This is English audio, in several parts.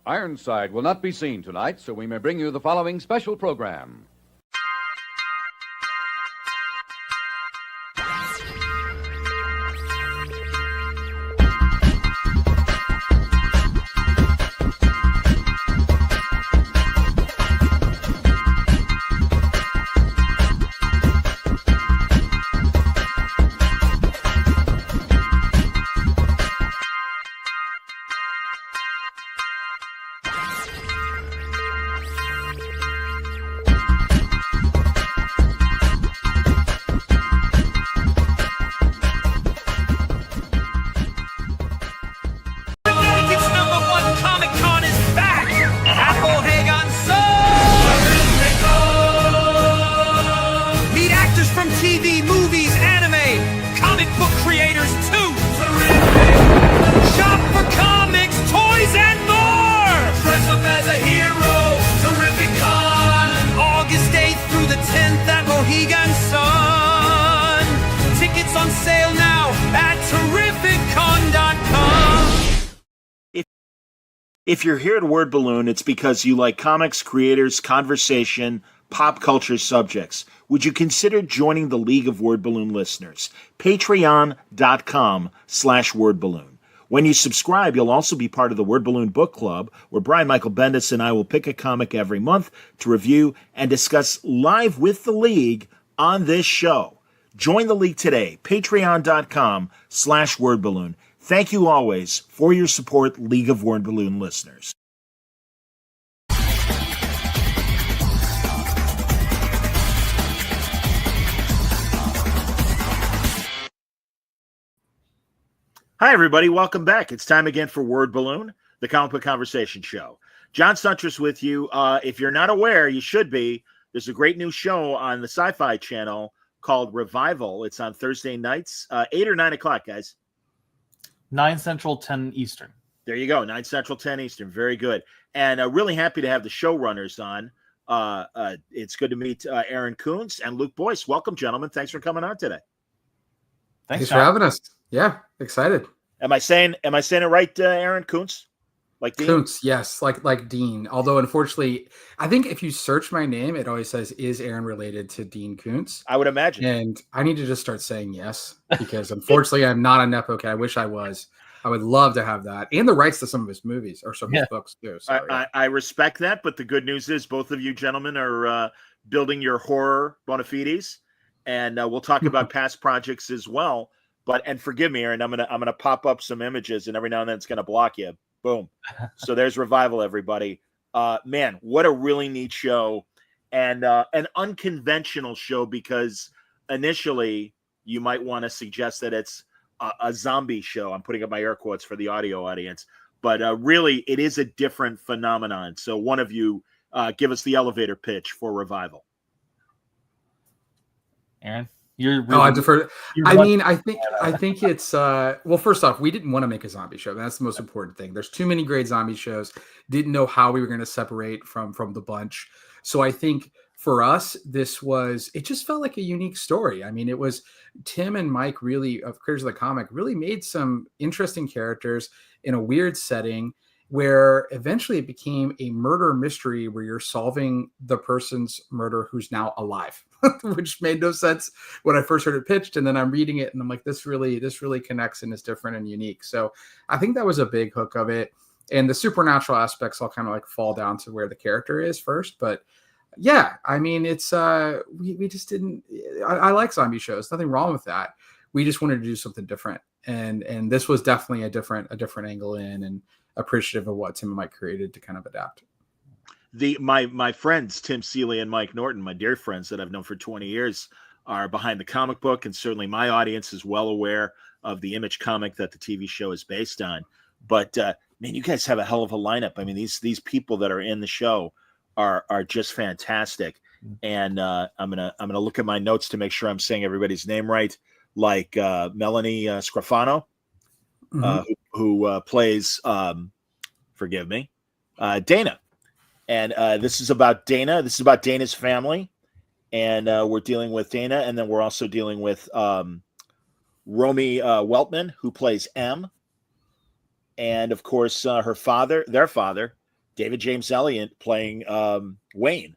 Ironside will not be seen tonight, so we may bring you the following special program. If you're here at Word Balloon, it's because you like comics, creators, conversation, pop culture subjects. Would you consider joining the League of Word Balloon listeners? Patreon.com/wordballoon. When you subscribe, you'll also be part of the Word Balloon Book Club, where Brian Michael Bendis and I will pick a comic every month to review and discuss live with the League on this show. Join the League today, patreon.com/wordballoon. Thank you always for your support, League of Word Balloon listeners. Hi, everybody. Welcome back. It's time again for Word Balloon, the comic book conversation show. John Suntress with you. If you're not aware, you should be. There's a great new show on the SYFY channel called Revival. It's on Thursday nights, 8 or 9 o'clock, guys. 9 Central, 10 Eastern. There you go, 9 Central, 10 Eastern. Very good. And really happy to have the showrunners on. It's good to meet Aaron Koontz and Luke Boyce. Welcome, gentlemen. Thanks for coming on today. Thanks for having us. Yeah, excited. Am I saying it right, Aaron Koontz? Like Dean? Koontz, yes, like Dean. Although, unfortunately, I think if you search my name, it always says, is Aaron related to Dean Koontz? I would imagine. And I need to just start saying yes, because unfortunately, I'm not a Nepo kid. I wish I was. I would love to have that. And the rights to some of his movies or some of his books, too. So, I respect that, but the good news is both of you gentlemen are building your horror bona fides, and we'll talk about past projects as well. And forgive me, Aaron, I'm gonna pop up some images, and every now and then it's gonna block you. Boom. So there's Revival, everybody. Man, what a really neat show, and an unconventional show, because initially you might want to suggest that it's a zombie show. I'm putting up my air quotes for the audio audience, but really it is a different phenomenon. So one of you give us the elevator pitch for Revival. Aaron? You're I defer. I think it's well, first off, we didn't want to make a zombie show. That's the most important thing. There's too many great zombie shows. Didn't know how we were going to separate from the bunch. So I think for us, it just felt like a unique story. I mean, it was Tim and Mike really, of Creators of the Comic, really made some interesting characters in a weird setting, where eventually it became a murder mystery where you're solving the person's murder who's now alive, which made no sense when I first heard it pitched. And then I'm reading it and I'm like, this really connects and is different and unique. So I think that was a big hook of it. And the supernatural aspects all kind of like fall down to where the character is first. But yeah, I mean, it's we just didn't. I like zombie shows. Nothing wrong with that. We just wanted to do something different. And this was definitely a different angle in, and appreciative of what Tim and Mike created to kind of adapt. My friends Tim Seeley and Mike Norton, my dear friends that I've known for 20 years, are behind the comic book, and certainly my audience is well aware of the Image comic that the TV show is based on. But man, you guys have a hell of a lineup. I mean, these people that are in the show are just fantastic. And I'm gonna look at my notes to make sure I'm saying everybody's name right. Like Melanie Scrofano, who plays, forgive me, Dana. And this is about Dana. This is about Dana's family. And we're dealing with Dana. And then we're also dealing with Romy Weltman, who plays M. And, of course, their father, David James Elliott playing Wayne.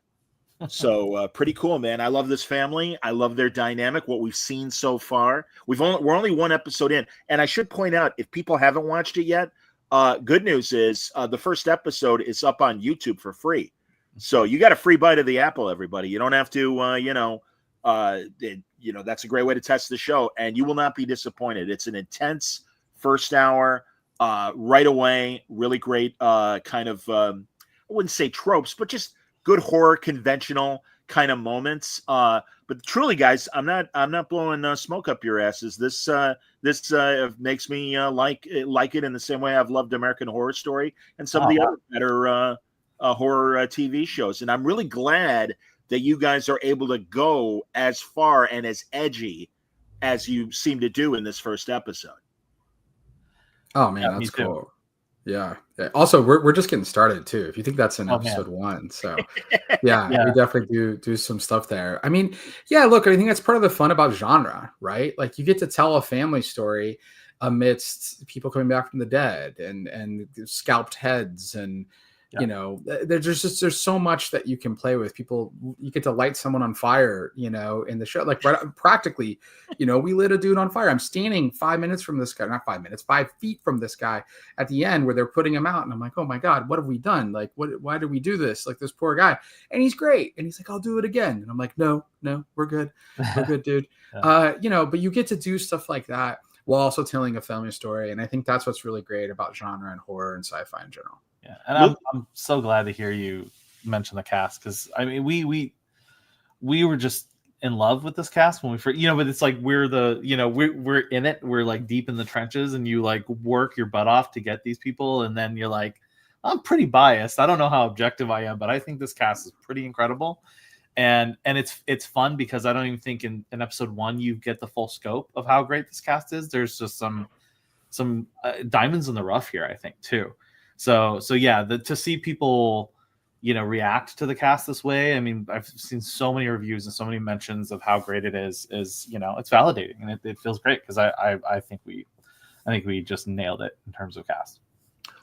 So pretty cool, man. I love this family. I love their dynamic. What we've seen so far, we're only one episode in, and I should point out, if people haven't watched it yet, good news is the first episode is up on YouTube for free. So you got a free bite of the apple, everybody. You don't have to, that's a great way to test the show, and you will not be disappointed. It's an intense first hour, right away. Really great kind of, I wouldn't say tropes, but just good horror, conventional kind of moments. But truly, guys, I'm not blowing smoke up your asses. This makes me like it in the same way I've loved American Horror Story and some of the other better horror TV shows. And I'm really glad that you guys are able to go as far and as edgy as you seem to do in this first episode. Oh man, that's cool. Yeah. Also, we're just getting started too. If you think that's in episode 1, so yeah, we definitely do some stuff there. I mean, yeah. Look, I think that's part of the fun about genre, right? Like you get to tell a family story amidst people coming back from the dead and scalped heads and. There's so much that you can play with. People, you get to light someone on fire, in the show. Like practically, we lit a dude on fire. I'm standing 5 minutes from this guy, not 5 minutes, 5 feet from this guy at the end where they're putting him out. And I'm like, oh my God, what have we done? Like, why did we do this? Like this poor guy. And he's great. And he's like, I'll do it again. And I'm like, no, we're good. We're good, dude. But you get to do stuff like that while also telling a family story. And I think that's what's really great about genre and horror and sci-fi in general. Yeah, and I'm so glad to hear you mention the cast, because I mean we were just in love with this cast when we first, but it's like we're in it, we're like deep in the trenches, and you like work your butt off to get these people, and then you're like, I'm pretty biased. I don't know how objective I am, but I think this cast is pretty incredible, and it's fun because I don't even think in episode 1 you get the full scope of how great this cast is. There's just some diamonds in the rough here, I think too. So yeah, to see people, react to the cast this way. I mean, I've seen so many reviews and so many mentions of how great it is, it's validating, and it feels great because I think we just nailed it in terms of cast.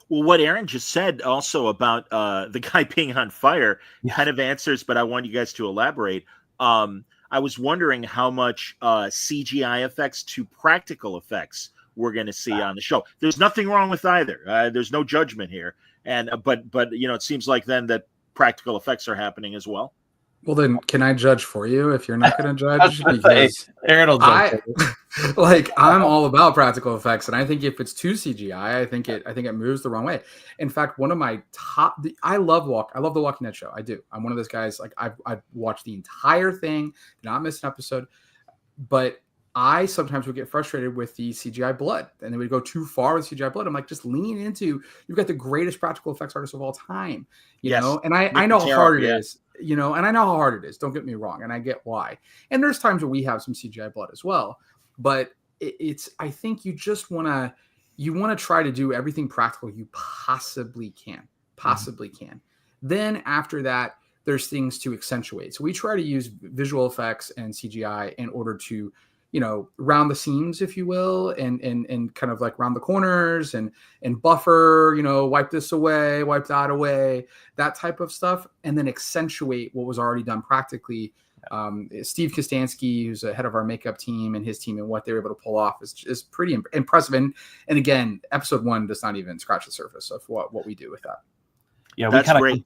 Well, what Aaron just said also about the guy being on fire kind of answers, but I want you guys to elaborate. I was wondering how much CGI effects to practical effects we're going to see on the show. There's nothing wrong with either. There's no judgment here. And but it seems like then that practical effects are happening as well. Well, then can I judge for you if you're not going to judge? Because Aaron will judge. I'm all about practical effects, and I think if it's too CGI, I think it moves the wrong way. In fact, one of my top, I love the Walking Dead show. I do. I'm one of those guys. Like I've watched the entire thing, did not miss an episode, but I sometimes would get frustrated with the CGI blood, and they would go too far with CGI blood. I'm like, just lean into, you've got the greatest practical effects artists of all time, you know? And I know how hard it is, and I know how hard it is. Don't get me wrong. And I get why. And there's times where we have some CGI blood as well, but I think you just want to try to do everything practical you possibly can. Then after that, there's things to accentuate. So we try to use visual effects and CGI in order to, round the seams, if you will, and kind of like round the corners and buffer, wipe this away, wipe that away, that type of stuff, and then accentuate what was already done practically. Steve Kostansky, who's the head of our makeup team, and his team, and what they were able to pull off is pretty impressive. And again, episode 1 does not even scratch the surface of what we do with that. Yeah, that's great.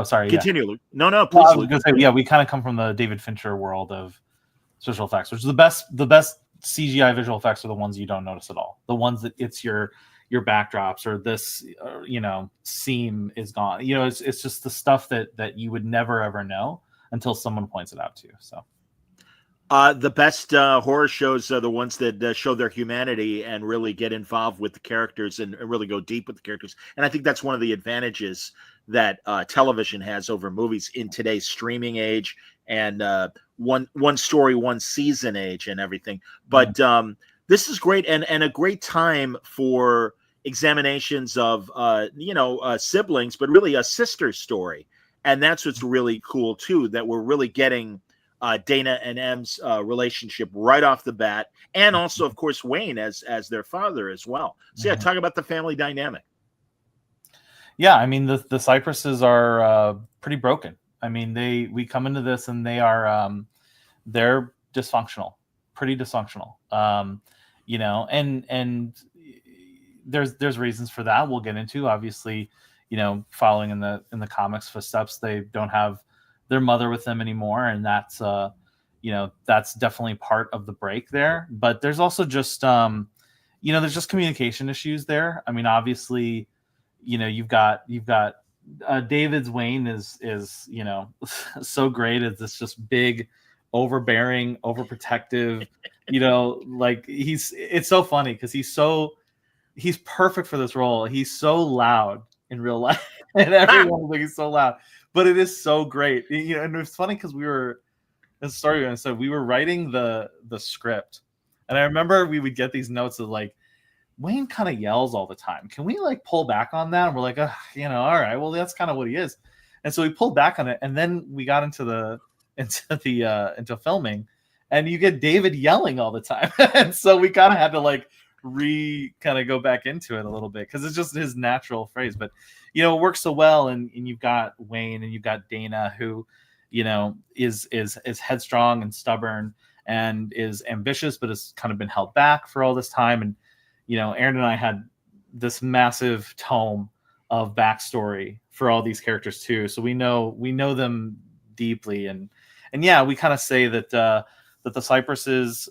Sorry. Continue. Yeah. No, please. I was going to say, we kind of come from the David Fincher world of visual effects, which is the best CGI visual effects are the ones you don't notice at all. The ones that it's your backdrops or this, seam is gone. It's just the stuff that you would never ever know until someone points it out to you. So, the best horror shows are the ones that show their humanity and really get involved with the characters and really go deep with the characters. And I think that's one of the advantages that television has over movies in today's streaming age and one story, one season age and everything. But this is great and a great time for examinations of siblings, but really a sister story. And that's what's really cool too, that we're really getting Dana and M's relationship right off the bat, and also of course Wayne as their father as well. So talk about the family dynamic. Yeah, I mean the Cypresses are pretty broken. I mean we come into this and they're dysfunctional, pretty dysfunctional. And there's reasons for that we'll get into. Obviously, following in the comics footsteps, they don't have their mother with them anymore, and that's that's definitely part of the break there. But there's also just there's just communication issues there. I mean, obviously, you've got David's Wayne is so great as this just big, overbearing, overprotective, like it's so funny because he's perfect for this role. He's so loud in real life, and everyone thinks he's so loud, but it is so great. And it's funny because we were writing the script, and I remember we would get these notes of like, Wayne kind of yells all the time. Can we like pull back on that? And we're like, all right, well, that's kind of what he is. And so we pulled back on it, and then we got into filming, and you get David yelling all the time. And so we kind of had to like kind of go back into it a little bit because it's just his natural phrase. But it works so well, and you've got Wayne and you've got Dana, who is headstrong and stubborn and is ambitious, but has kind of been held back for all this time. And Aaron and I had this massive tome of backstory for all these characters too, so we know them deeply. And yeah, we kind of say that the Cypresses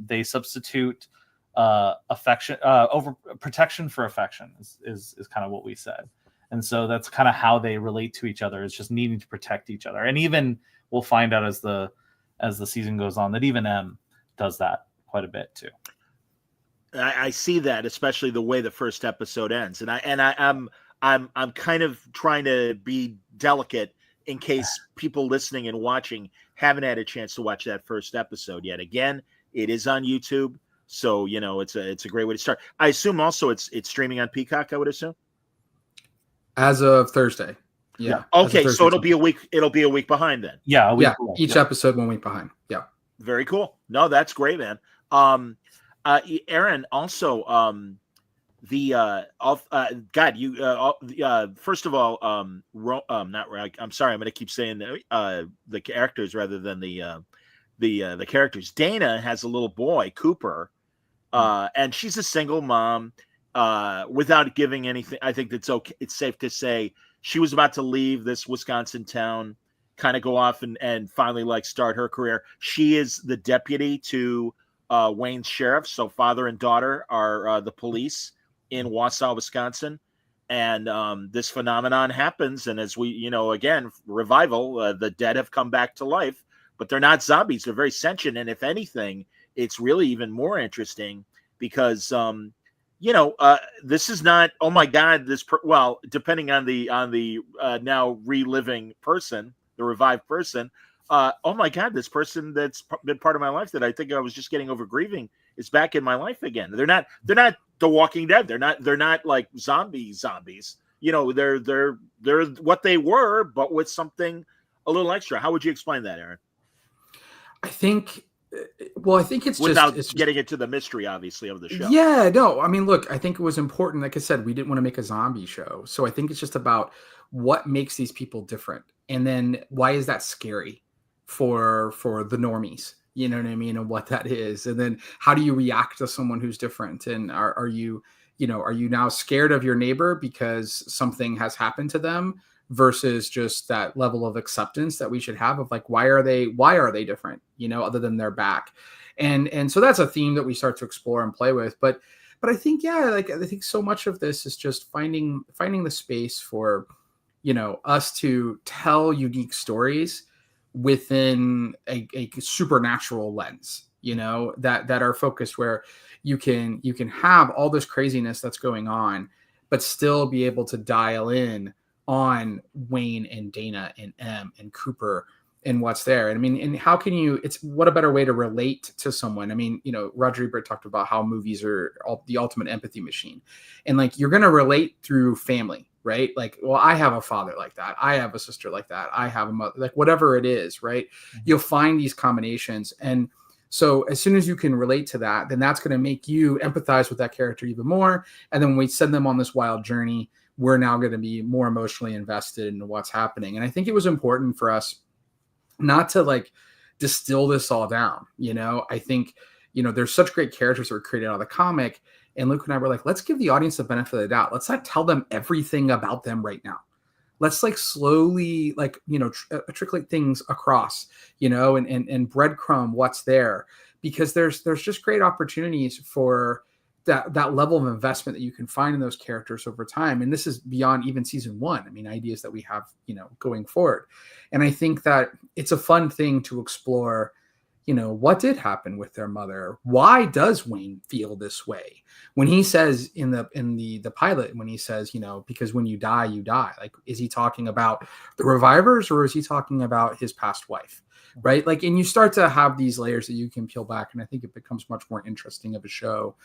they substitute affection over protection for affection is kind of what we said. And so that's kind of how they relate to each other, is just needing to protect each other. And even we'll find out as the season goes on that even M does that quite a bit too. I see that, especially the way the first episode ends, and I'm kind of trying to be delicate in case people listening and watching haven't had a chance to watch that first episode yet. Again, it is on YouTube, so it's a great way to start. I assume also it's streaming on Peacock, I would assume, as of Thursday. Yeah. Okay, so it'll be a week. It'll be a week behind then. Yeah. Each episode 1 week behind. Yeah. Very cool. No, that's great, man. Aaron, also, first of all, I'm sorry, I'm going to keep saying the characters rather than the characters. Dana has a little boy, Cooper, and she's a single mom. Without giving anything, I think it's okay. It's safe to say she was about to leave this Wisconsin town, kind of go off and finally like start her career. She is the deputy to Wayne's sheriff. So father and daughter are the police in Wausau, Wisconsin. And this phenomenon happens. And as we, again, revival, the dead have come back to life, but they're not zombies. They're very sentient. And if anything, it's really even more interesting because, this is not, oh my God, depending on the now reliving person, the revived person, oh my God, this person that's been part of my life that I think I was just getting over grieving is back in my life again. They're not The Walking Dead. They're not like zombies. They're what they were, but with something a little extra. How would you explain that, Aaron? I think it's without getting into the mystery, obviously, of the show. Yeah, no, I mean, look, I think it was important. Like I said, we didn't want to make a zombie show. So I think it's just about what makes these people different. And then why is that scary for the normies? You know what I mean? And what that is. And then how do you react to someone who's different? And are you now scared of your neighbor because something has happened to them versus just that level of acceptance that we should have of like, why are they different, other than their back? And so that's a theme that we start to explore and play with. But I think, I think so much of this is just finding the space for, us to tell unique stories within a supernatural lens, that are focused where you can have all this craziness that's going on, but still be able to dial in on Wayne and Dana and M and Cooper and what's there. And I mean, and how can what a better way to relate to someone? I mean, Roger Ebert talked about how movies are the ultimate empathy machine. And like, you're going to relate through family, right? Like, well, I have a father like that. I have a sister like that. I have a mother, like whatever it is, right? Mm-hmm. You'll find these combinations. And So as soon as you can relate to that, then that's going to make you empathize with that character even more. And then when we send them on this wild journey, we're now going to be more emotionally invested in what's happening. And I think it was important for us not to like distill this all down. I think, there's such great characters that were created out of the comic. And Luke and I were like, let's give the audience the benefit of the doubt. Let's not tell them everything about them right now. Let's like slowly, trickle things across, and breadcrumb what's there, because there's just great opportunities for that level of investment that you can find in those characters over time. And this is beyond even season 1. I mean, ideas that we have, going forward. And I think that it's a fun thing to explore, what did happen with their mother? Why does Wayne feel this way? When he says in the pilot, when he says, because when you die, you die. Like, is he talking about the revivers, or is he talking about his past wife? Right. Like, and you start to have these layers that you can peel back. And I think it becomes much more interesting of a show.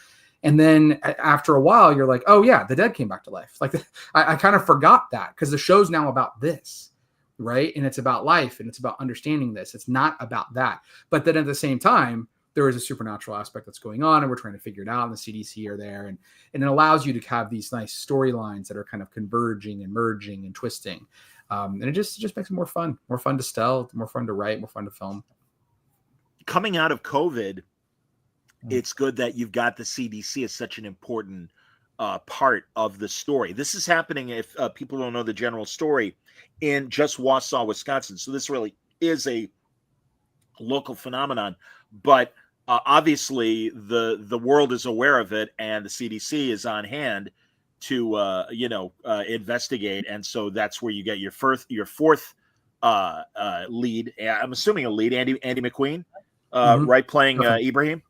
And then after a while, you're like, oh yeah, the dead came back to life. Like, I kind of forgot that, because the show's now about this. Right. And it's about life, and it's about understanding this. It's not about that. But then at the same time, there is a supernatural aspect that's going on, and we're trying to figure it out. And the CDC are there, and it allows you to have these nice storylines that are kind of converging and merging and twisting. And it just makes it more fun to tell, more fun to write, more fun to film. Coming out of COVID, it's good that you've got the CDC as such an important part of the story. This is happening, if people don't know the general story, in just Wausau, Wisconsin. So this really is a local phenomenon, but obviously the world is aware of it, and the CDC is on hand to investigate. And so that's where you get your fourth lead. I'm assuming a lead, Andy McQueen, right, playing Ibrahim.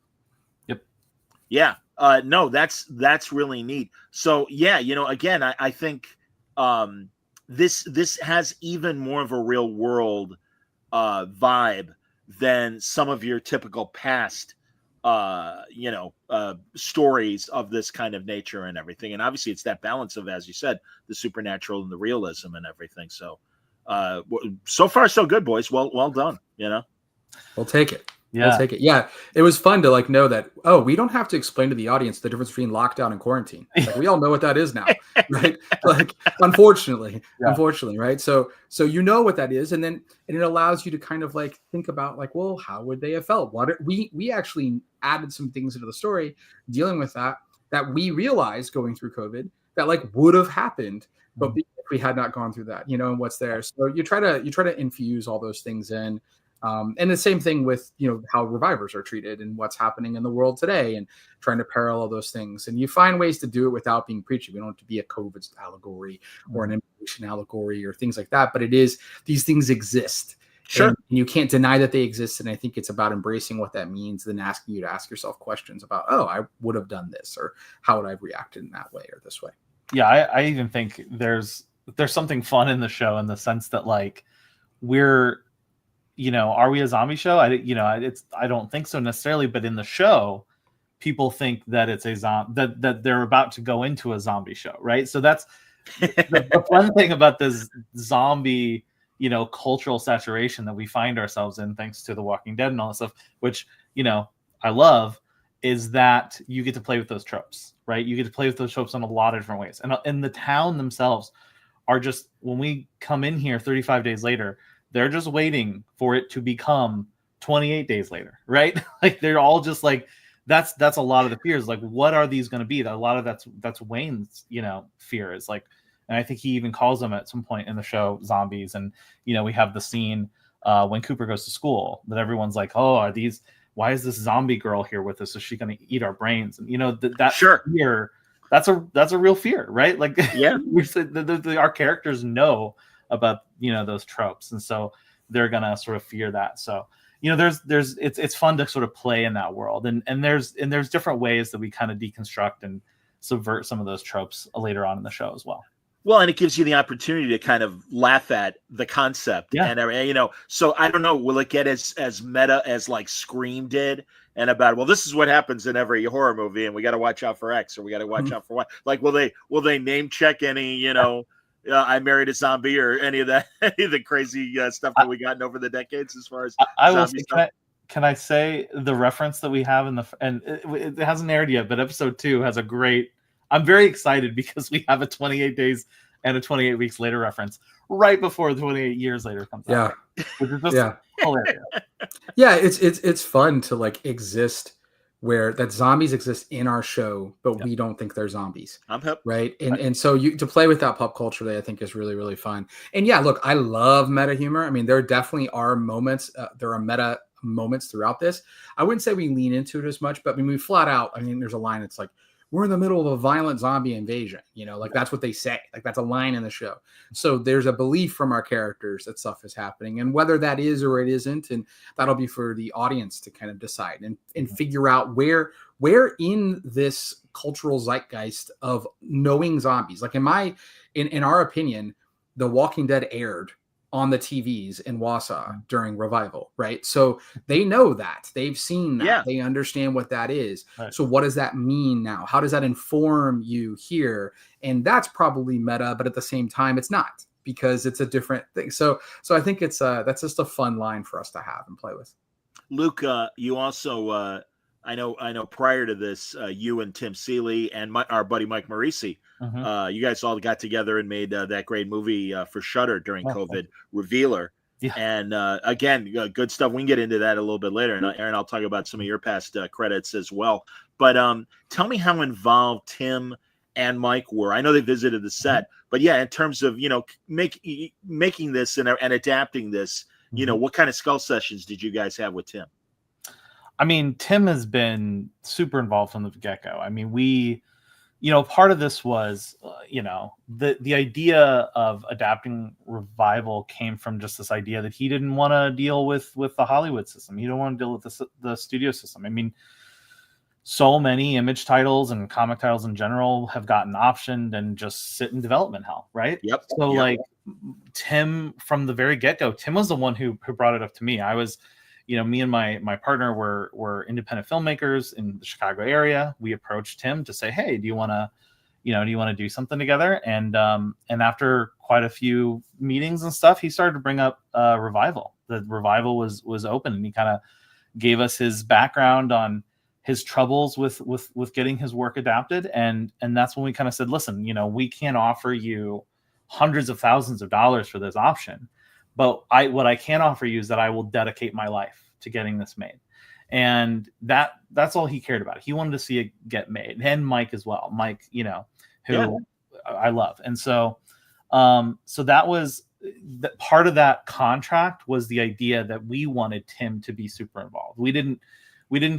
Yep. Yeah. No, that's really neat. So yeah, again, I think this has even more of a real world vibe than some of your typical past stories of this kind of nature and everything. And obviously it's that balance of, as you said, the supernatural and the realism and everything. So so far so good, boys. Well done. We'll take it. Yeah. We'll take it. Yeah. It was fun to know that, we don't have to explain to the audience the difference between lockdown and quarantine. Like, we all know what that is now, right? Like, unfortunately, right? So what that is. And it allows you to kind of think about well, how would they have felt? We actually added some things into the story dealing with that we realized going through COVID that would have happened, but if we had not gone through that, and what's there. So you try to infuse all those things in. And the same thing with, how revivers are treated and what's happening in the world today, and trying to parallel those things. And you find ways to do it without being preachy. We don't have to be a COVID allegory or an immigration allegory or things like that, but it is, these things exist. Sure. And you can't deny that they exist. And I think it's about embracing what that means, then asking you to ask yourself questions about, I would have done this, or how would I have reacted in that way or this way? Yeah. I even think there's something fun in the show, in the sense that we're, are we a zombie show? I don't think so necessarily, but in the show, people think that it's a that they're about to go into a zombie show, right? So that's the fun thing about this zombie, cultural saturation that we find ourselves in, thanks to The Walking Dead and all that stuff, which, I love, is that you get to play with those tropes, right? You get to play with those tropes in a lot of different ways. And the town themselves are just, when we come in here 35 days later, they're just waiting for it to become 28 days later, right? They're all just that's a lot of the fears. What are these going to be? A lot of that's Wayne's, fear is and I think he even calls them at some point in the show zombies. And, we have the scene when Cooper goes to school that everyone's like, oh, why is this zombie girl here with us? Is she going to eat our brains? And, that sure. fear, that's a real fear, right? Yeah, our characters know about those tropes, and so they're gonna sort of fear that. So it's fun to sort of play in that world, and there's different ways that we kind of deconstruct and subvert some of those tropes later on in the show as well. Well, and it gives you the opportunity to kind of laugh at the concept, and so I don't know, will it get as meta as Scream did, and about, well, this is what happens in every horror movie, and we got to watch out for X, or we got to watch out for Y. Will they name check any I Married a Zombie or any of that, any of the crazy stuff that we gotten over the decades as far as I will say, can I say the reference that we have and it hasn't aired yet, but episode 2 has a great. I'm very excited because we have a 28 days and a 28 weeks later reference right before the 28 years later comes out. Which is just hilarious. Yeah, it's fun to like exist where that zombies exist in our show, but we don't think they're zombies. I'm hip. Right. And so to play with that pop culture, I think is really, really fun. And yeah, look, I love meta humor. I mean, there definitely are moments, there are meta moments throughout this. I wouldn't say we lean into it as much, but I mean, we flat out, I mean, there's a line that's like, we're in the middle of a violent zombie invasion, you know, like that's what they say, like that's a line in the show. So there's a belief from our characters that stuff is happening, and whether that is or it isn't, and that'll be for the audience to kind of decide and figure out where in this cultural zeitgeist of knowing zombies, like in our opinion, The Walking Dead aired on the TVs in Wausau during revival, right? So they know that. They've seen that. Yeah. They understand what that is. Right. So what does that mean now? How does that inform you here? And that's probably meta, but at the same time, it's not, because it's a different thing. So I think it's that's just a fun line for us to have and play with. Luke, you also I know prior to this, you and Tim Seeley and our buddy Mike Morisi, you guys all got together and made that great movie for Shudder during COVID, Revealer. Yeah. And again, good stuff. We can get into that a little bit later. And Aaron, I'll talk about some of your past credits as well. But tell me how involved Tim and Mike were. I know they visited the set, but yeah, in terms of, you know, making this and adapting this, you know, what kind of skull sessions did you guys have with Tim? I mean, Tim has been super involved from the get-go. I mean, part of this was, the idea of adapting Revival came from just this idea that he didn't want to deal with the Hollywood system. He didn't want to deal with the studio system. I mean, so many Image titles and comic titles in general have gotten optioned and just sit in development hell, right? Yep. So like Tim, from the very get-go, Tim was the one who brought it up to me. I was, me and my partner were independent filmmakers in the Chicago area. We approached him to say, hey, do you want to do something together? And after quite a few meetings and stuff, he started to bring up Revival. The Revival was open, and he kind of gave us his background on his troubles with getting his work adapted. And that's when we kind of said, listen, we can't offer you hundreds of thousands of dollars for this option. But what I can offer you is that I will dedicate my life to getting this made. And that's all he cared about. He wanted to see it get made. And Mike as well. Mike, who I love. And so that was part of that contract, was the idea that we wanted Tim to be super involved. We didn't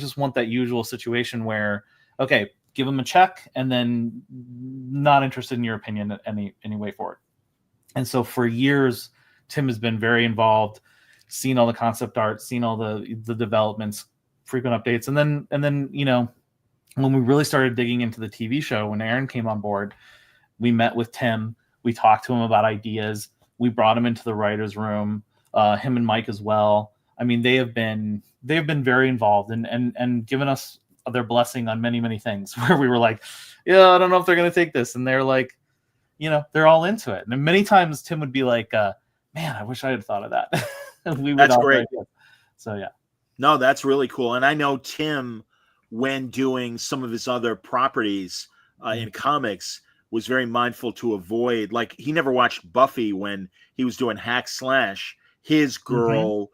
just want that usual situation where, okay, give him a check and then not interested in your opinion any way forward. And so for years, Tim has been very involved, seen all the concept art, seen all the developments, frequent updates. And then, when we really started digging into the TV show, when Aaron came on board, we met with Tim, we talked to him about ideas. We brought him into the writer's room, him and Mike as well. I mean, they have been very involved and given us their blessing on many, many things where we were like, yeah, I don't know if they're going to take this. And they're like, they're all into it. And many times Tim would be like, man, I wish I had thought of that. That's great. So, yeah. No, that's really cool. And I know Tim, when doing some of his other properties in comics, was very mindful to avoid, like, he never watched Buffy when he was doing Hack Slash, his girl,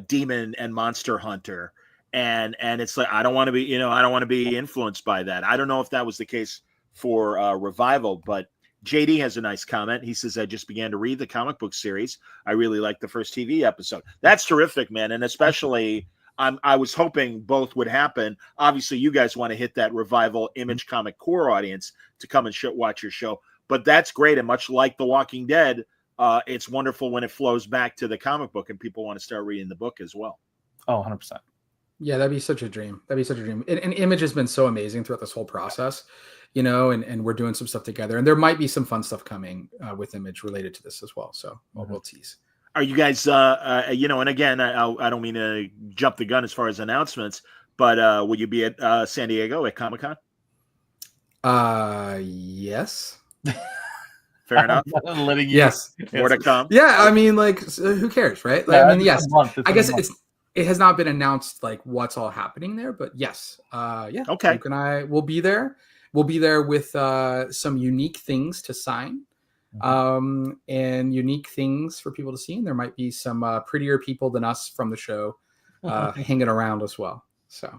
demon and monster hunter. And it's like, I don't want to be influenced by that. I don't know if that was the case for Revival, but JD has a nice comment. He says, I just began to read the comic book series. I really liked the first TV episode. That's terrific, man. And especially, I was hoping both would happen. Obviously, you guys want to hit that Revival Image comic core audience to come and watch your show. But that's great. And much like The Walking Dead, it's wonderful when it flows back to the comic book and people want to start reading the book as well. Oh, 100%. Yeah, that'd be such a dream. And Image has been so amazing throughout this whole process. And we're doing some stuff together, and there might be some fun stuff coming with Image related to this as well. So we'll tease. Are you guys, and again, I don't mean to jump the gun as far as announcements, but will you be at San Diego at Comic-Con? Yes. Fair enough. Yes. More to come. Yeah. I mean, like, who cares, right? Like, I mean, yes. I guess It has not been announced like what's all happening there, but yes, yeah. Okay. Luke and I will be there. We'll be there with some unique things to sign, and unique things for people to see. And there might be some prettier people than us from the show hanging around as well. So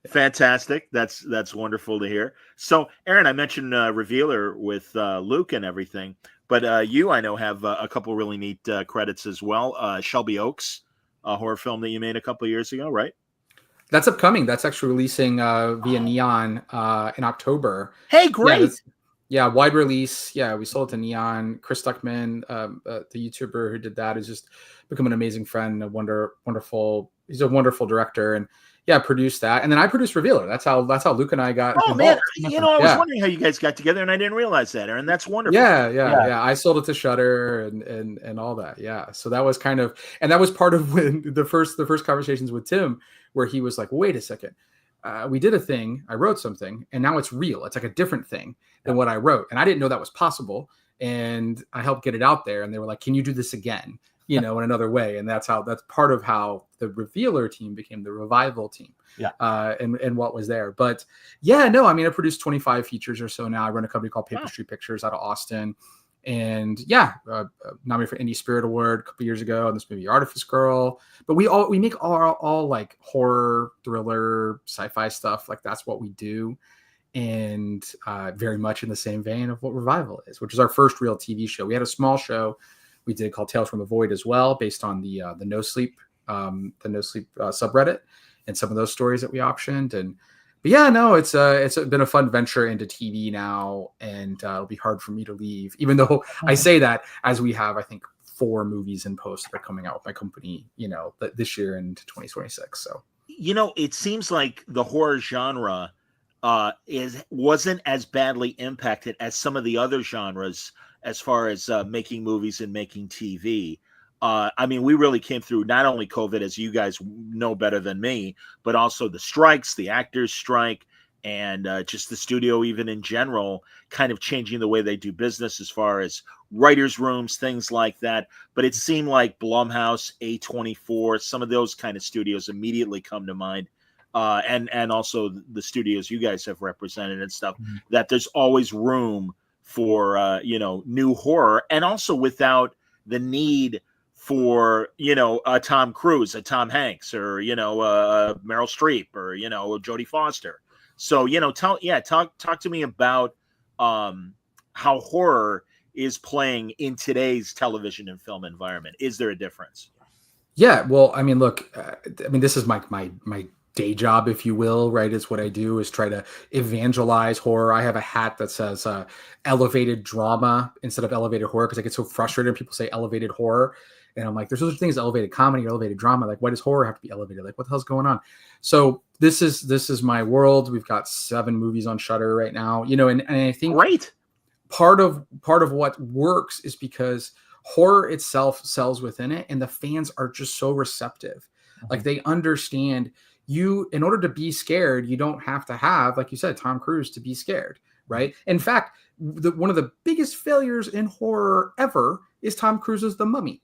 yeah. Fantastic. That's wonderful to hear. So, Aaron, I mentioned Revealer with Luke and everything, but you, I know, have a couple really neat credits as well. Shelby Oaks, a horror film that you made a couple of years ago, right? That's upcoming. That's actually releasing via Neon in October. Hey, great. Yeah, wide release. Yeah, we sold it to Neon. Chris Stuckman, the YouTuber who did that, has just become an amazing friend, wonderful. He's a wonderful director, and yeah, produced that. And then I produced Revealer. That's how Luke and I got Oh, involved. man, I was wondering how you guys got together, and I didn't realize that, Aaron. That's wonderful. Yeah. I sold it to Shudder and all that. Yeah, so that was kind of, and that was part of when the first conversations with Tim, where he was like, wait a second. We did a thing, I wrote something, and now it's real. It's like a different thing than what I wrote. And I didn't know that was possible. And I helped get it out there. And they were like, can you do this again? In another way. And that's part of how the Revealer team became the Revival team. And what was there. But yeah, no, I mean, I produced 25 features or so now. I run a company called Paper Street Pictures out of Austin. And yeah, nominated for Indie Spirit Award a couple years ago on this movie Artifice Girl. But we make all like horror, thriller, sci-fi stuff. Like that's what we do. And very much in the same vein of what Revival is, which is our first real TV show. We had a small show we did called Tales from the Void as well, based on the No Sleep subreddit and some of those stories that we optioned. But yeah, no, it's been a fun venture into TV now, and it'll be hard for me to leave, even though I say that as we have, I think, 4 movies in post that are coming out with my company, this year into 2026. So, it seems like the horror genre wasn't as badly impacted as some of the other genres as far as making movies and making TV. I mean, we really came through not only COVID, as you guys know better than me, but also the strikes, the actors' strike, and just the studio even in general, kind of changing the way they do business as far as writers' rooms, things like that. But it seemed like Blumhouse, A24, some of those kind of studios immediately come to mind. And also the studios you guys have represented and stuff, that there's always room for, new horror, and also without the need for, a Tom Cruise, a Tom Hanks, or, Meryl Streep, or, Jodie Foster. So, talk to me about how horror is playing in today's television and film environment. Is there a difference? Yeah, well, I mean, look, this is my day job, if you will, right? Is what I do, is try to evangelize horror. I have a hat that says elevated drama instead of elevated horror, because I get so frustrated when people say elevated horror. And I'm like, there's such things as elevated comedy or elevated drama. Like, why does horror have to be elevated? Like, what the hell's going on? So this is my world. We've got 7 movies on Shudder right now, and I think great. Part of what works is because horror itself sells within it, and the fans are just so receptive. Like, they understand in order to be scared, you don't have to have, like you said, Tom Cruise to be scared, right? In fact, one of the biggest failures in horror ever is Tom Cruise's The Mummy,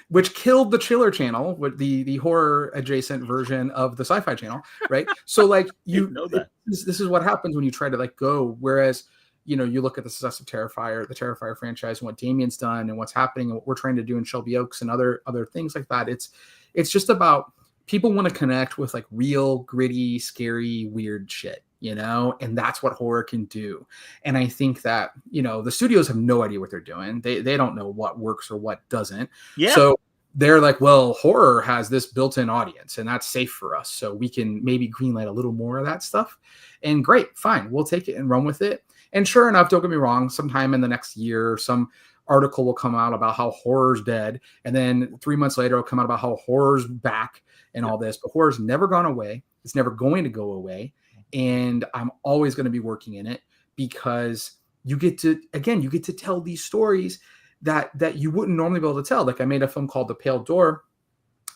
which killed the Chiller channel, with the horror adjacent version of the Sci-Fi channel, right? So like this is what happens when you try to like go. Whereas, you look at the success of the Terrifier franchise, and what Damien's done, and what's happening, and what we're trying to do in Shelby Oaks and other things like that. It's just about, people want to connect with like real, gritty, scary, weird shit, and that's what horror can do. And I think that, the studios have no idea what they're doing. They don't know what works or what doesn't. Yeah. So they're like, well, horror has this built-in audience, and that's safe for us. So we can maybe greenlight a little more of that stuff. And great, fine, we'll take it and run with it. And sure enough, don't get me wrong, sometime in the next year, some article will come out about how horror's dead. And then 3 months later, it'll come out about how horror's back and all this. But horror's never gone away. It's never going to go away. And I'm always going to be working in it, because you get to tell these stories that you wouldn't normally be able to tell. Like, I made a film called The Pale Door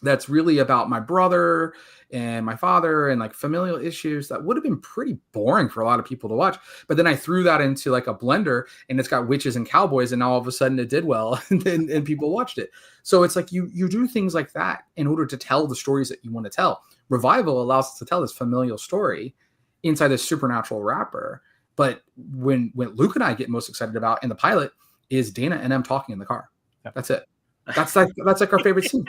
that's really about my brother and my father and like familial issues, that would have been pretty boring for a lot of people to watch. But then I threw that into like a blender and it's got witches and cowboys, and now all of a sudden it did well and people watched it. So it's like you do things like that in order to tell the stories that you want to tell. Revival allows us to tell this familial story inside this supernatural wrapper. But when Luke and I get most excited about in the pilot is Dana and em talking in the car. Yep. That's it. That's like our favorite scene.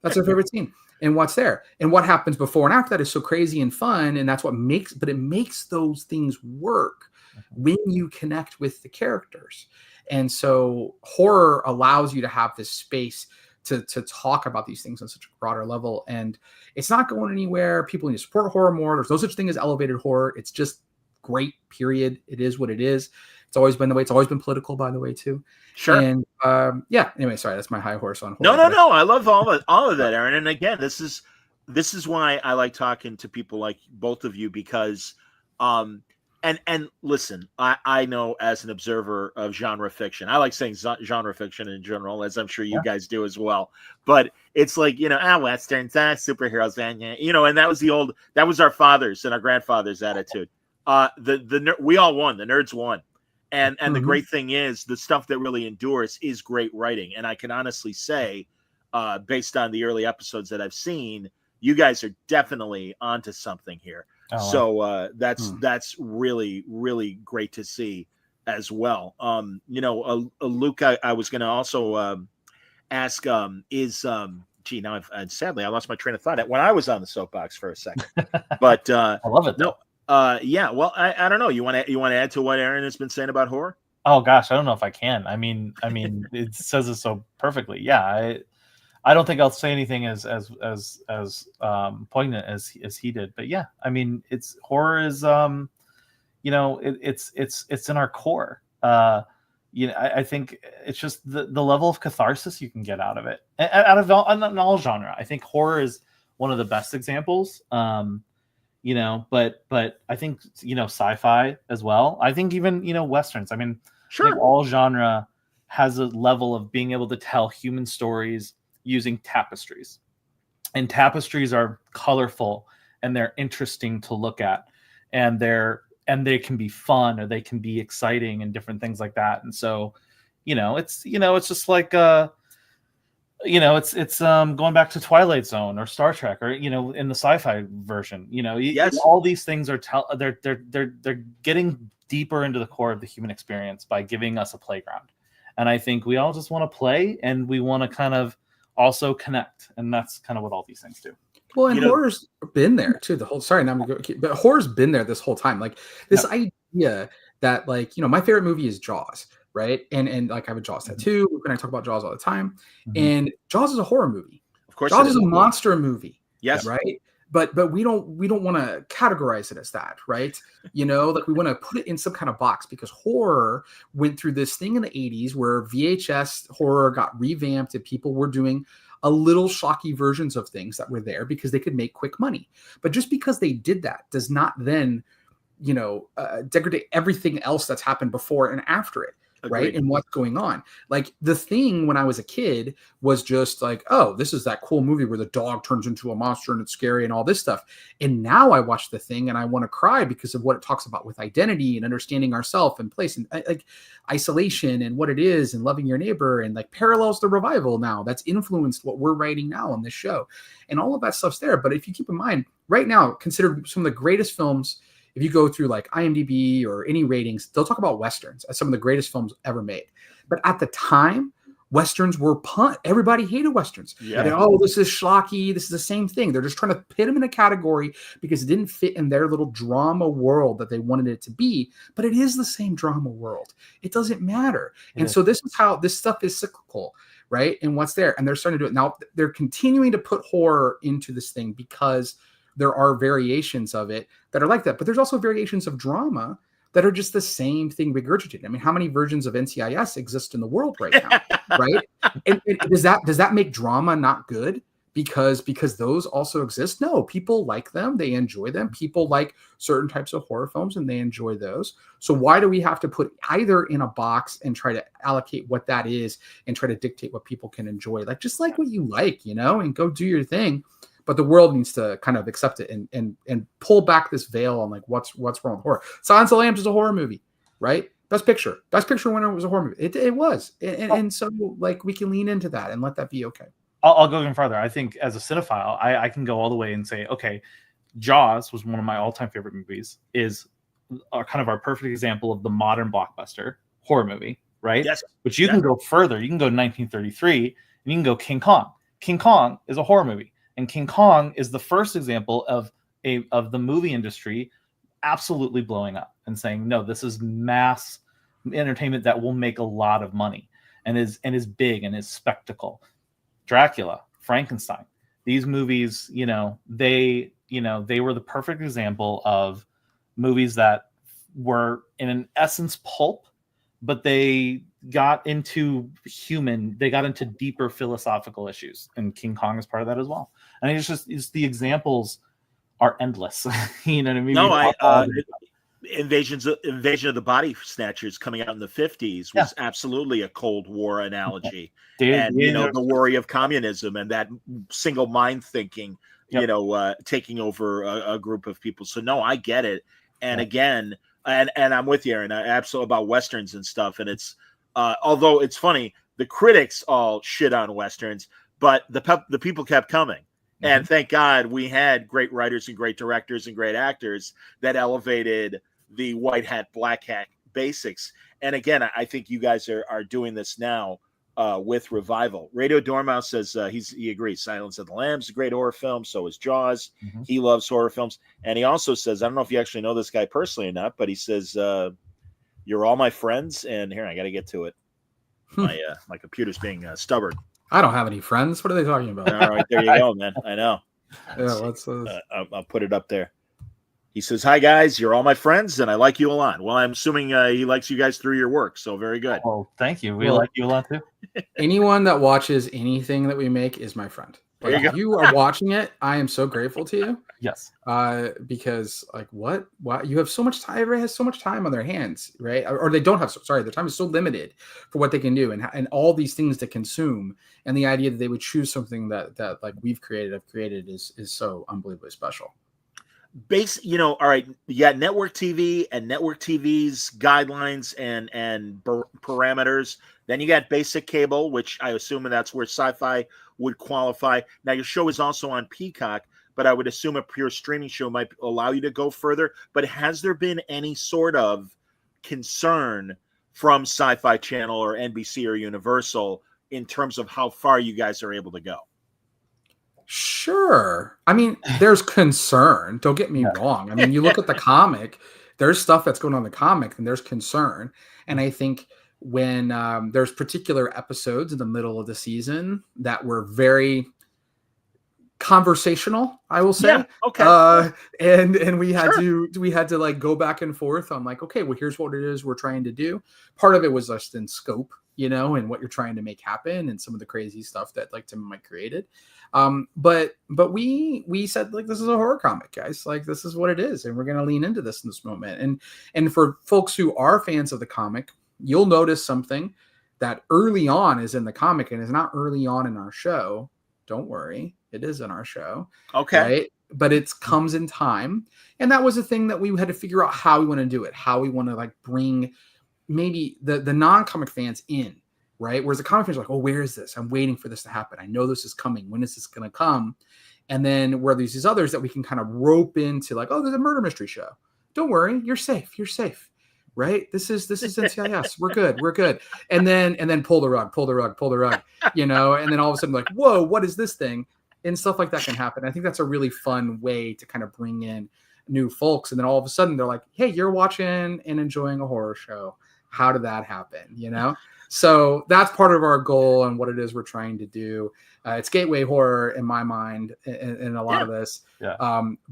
That's our favorite scene. And what's there and what happens before and after that is so crazy and fun. And that's what makes those things work when you connect with the characters. And so horror allows you to have this space to talk about these things on such a broader level. And it's not going anywhere. People need to support horror more. There's no such thing as elevated horror. It's just great, period. It is what it is. It's always been the way. It's always been political, by the way, too. Sure. And anyway, sorry, that's my high horse on horror. No. I love all of that, Aaron. And again, this is why I like talking to people like both of you, because and listen, I know as an observer of genre fiction, I like saying genre fiction in general, as I'm sure you guys do as well. But it's like, westerns, superheroes, and that was our fathers and our grandfathers' attitude. We all won. The nerds won. And the great thing is, the stuff that really endures is great writing. And I can honestly say, based on the early episodes that I've seen, you guys are definitely onto something here. Oh, so that's really, really great to see as well. Luke, I was going to also ask, now sadly I lost my train of thought when I was on the soapbox for a second. But I love it. No. Well, I don't know. You want to add to what Aaron has been saying about horror? Oh gosh, I don't know if I can. I mean, it says it so perfectly. Yeah, I don't think I'll say anything as poignant as he did. But yeah, I mean, horror is it's in our core. I think it's just the level of catharsis you can get out of it, out of all genre. I think horror is one of the best examples. But I think, sci-fi as well. I think even, Westerns. I mean, sure. I think all genre has a level of being able to tell human stories using tapestries. And tapestries are colorful and they're interesting to look at. And they can be fun, or they can be exciting and different things like that. And so, it's just like, it's going back to Twilight Zone or Star Trek, or in the sci-fi version, yes. All these things are they're getting deeper into the core of the human experience by giving us a playground. And I think we all just want to play, and we want to kind of also connect, and that's kind of what all these things do. Well, and horror's been there too. But horror's been there this whole time. Like this idea that, like, my favorite movie is Jaws. Right. And like I have a Jaws tattoo. Luke and I talk about Jaws all the time. And Jaws is a horror movie. Of course. Jaws is a monster movie. Yes. Right. But we don't want to categorize it as that. Right. Like we want to put it in some kind of box, because horror went through this thing in the 80s where VHS horror got revamped and people were doing a little shocky versions of things that were there because they could make quick money. But just because they did that does not then, degrade everything else that's happened before and after it. Agreed. Right. And what's going on. Like The Thing, when I was a kid, was just like, oh, this is that cool movie where the dog turns into a monster and it's scary and all this stuff. And now I watch The Thing and I want to cry because of what it talks about with identity and understanding ourselves and place, and like isolation and what it is, and loving your neighbor, and like parallels the Revival now that's influenced what we're writing now on this show. And all of that stuff's there. But if you keep in mind right now, consider some of the greatest films. If you go through like IMDb or any ratings, they'll talk about Westerns as some of the greatest films ever made. But at the time, Westerns were punt. Everybody hated Westerns. Yeah. This is schlocky. This is the same thing. They're just trying to pit them in a category because it didn't fit in their little drama world that they wanted it to be. But it is the same drama world. It doesn't matter. And so this is how this stuff is cyclical, right? And what's there. And they're starting to do it. Now, they're continuing to put horror into this thing because there are variations of it that are like that. But there's also variations of drama that are just the same thing regurgitated. I mean, how many versions of NCIS exist in the world right now, right? And does that make drama not good because those also exist? No, people like them, they enjoy them. People like certain types of horror films and they enjoy those. So why do we have to put either in a box and try to allocate what that is and try to dictate what people can enjoy? Like, just like what you like, and go do your thing. But the world needs to kind of accept it and pull back this veil on like what's wrong with horror. Silence of the Lambs is a horror movie, right? Best picture winner was a horror movie. It was, and so like we can lean into that and let that be okay. I'll go even farther. I think as a cinephile, I can go all the way and say, okay, Jaws was one of my all-time favorite movies. Is kind of our perfect example of the modern blockbuster horror movie, right? Yes. But you can go further. You can go to 1933, and you can go King Kong. King Kong is a horror movie. And King Kong is the first example of the movie industry absolutely blowing up and saying, no, this is mass entertainment that will make a lot of money and is big and is spectacle. Dracula, Frankenstein, these movies, they were the perfect example of movies that were in an essence pulp, but they got into deeper philosophical issues, and King Kong is part of that as well. And it's the examples are endless. You know what I mean? No, Invasion of the Body Snatchers coming out in the 50s was absolutely a Cold War analogy. And the worry of communism and that single mind thinking, taking over a group of people. So no, I get it. And again, and I'm with you, Aaron, absolutely about Westerns and stuff. And it's although it's funny, the critics all shit on Westerns, but the people kept coming. And thank God we had great writers and great directors and great actors that elevated the white hat, black hat basics. And again, I think you guys are doing this now with Revival. Radio Dormouse says he agrees. Silence of the Lambs is a great horror film. So is Jaws. He loves horror films. And he also says, I don't know if you actually know this guy personally or not, but he says, you're all my friends. And here, I got to get to it. My computer's being stubborn. I don't have any friends. What are they talking about? All right, there you go, man. I know. Yeah, let's. I'll put it up there. He says, "Hi guys, you're all my friends, and I like you a lot." Well, I'm assuming he likes you guys through your work, so very good. Oh, thank you. We like you a lot too. Anyone that watches anything that we make is my friend. Like, if you are watching it, I am so grateful to you. Yes. Because like what you have so much time. Everybody has so much time on their hands, right? Or they don't have. Sorry, their time is so limited for what they can do, and all these things to consume. And the idea that they would choose something that like we've created, is so unbelievably special. All right, you got network TV and network TV's guidelines and parameters. Then you got basic cable, which I assume that's where SYFY would qualify. Now your show is also on Peacock, but I would assume a pure streaming show might allow you to go further. But has there been any sort of concern from SYFY Channel or NBC or Universal in terms of how far you guys are able to go? Sure. I mean, there's concern. Don't get me wrong. I mean, you look at the comic, there's stuff that's going on in the comic, and there's concern. And I think when there's particular episodes in the middle of the season that were very conversational, I will say. Yeah, okay. And we had to like go back and forth on like, okay, well, here's what it is we're trying to do. Part of it was just in scope, and what you're trying to make happen and some of the crazy stuff that like Tim and Mike created. But we said like, this is a horror comic, guys. Like, this is what it is. And we're going to lean into this in this moment. And for folks who are fans of the comic, you'll notice something that early on is in the comic and is not early on in our show. Don't worry. It is in our show. Okay. Right? But it comes in time. And that was a thing that we had to figure out how we want to do it, how we want to like bring maybe the non-comic fans in, right? Whereas the comic fans are like, oh, where is this? I'm waiting for this to happen. I know this is coming. When is this going to come? And then where there's these others that we can kind of rope into like, oh, there's a murder mystery show. Don't worry. You're safe. You're safe. Right? This is NCIS. We're good. And then pull the rug, and then all of a sudden like, whoa, what is this thing? And stuff like that can happen. I think that's a really fun way to kind of bring in new folks. And then all of a sudden they're like, hey, you're watching and enjoying a horror show. How did that happen? So that's part of our goal and what it is we're trying to do. It's gateway horror in my mind in a lot of this. Yeah.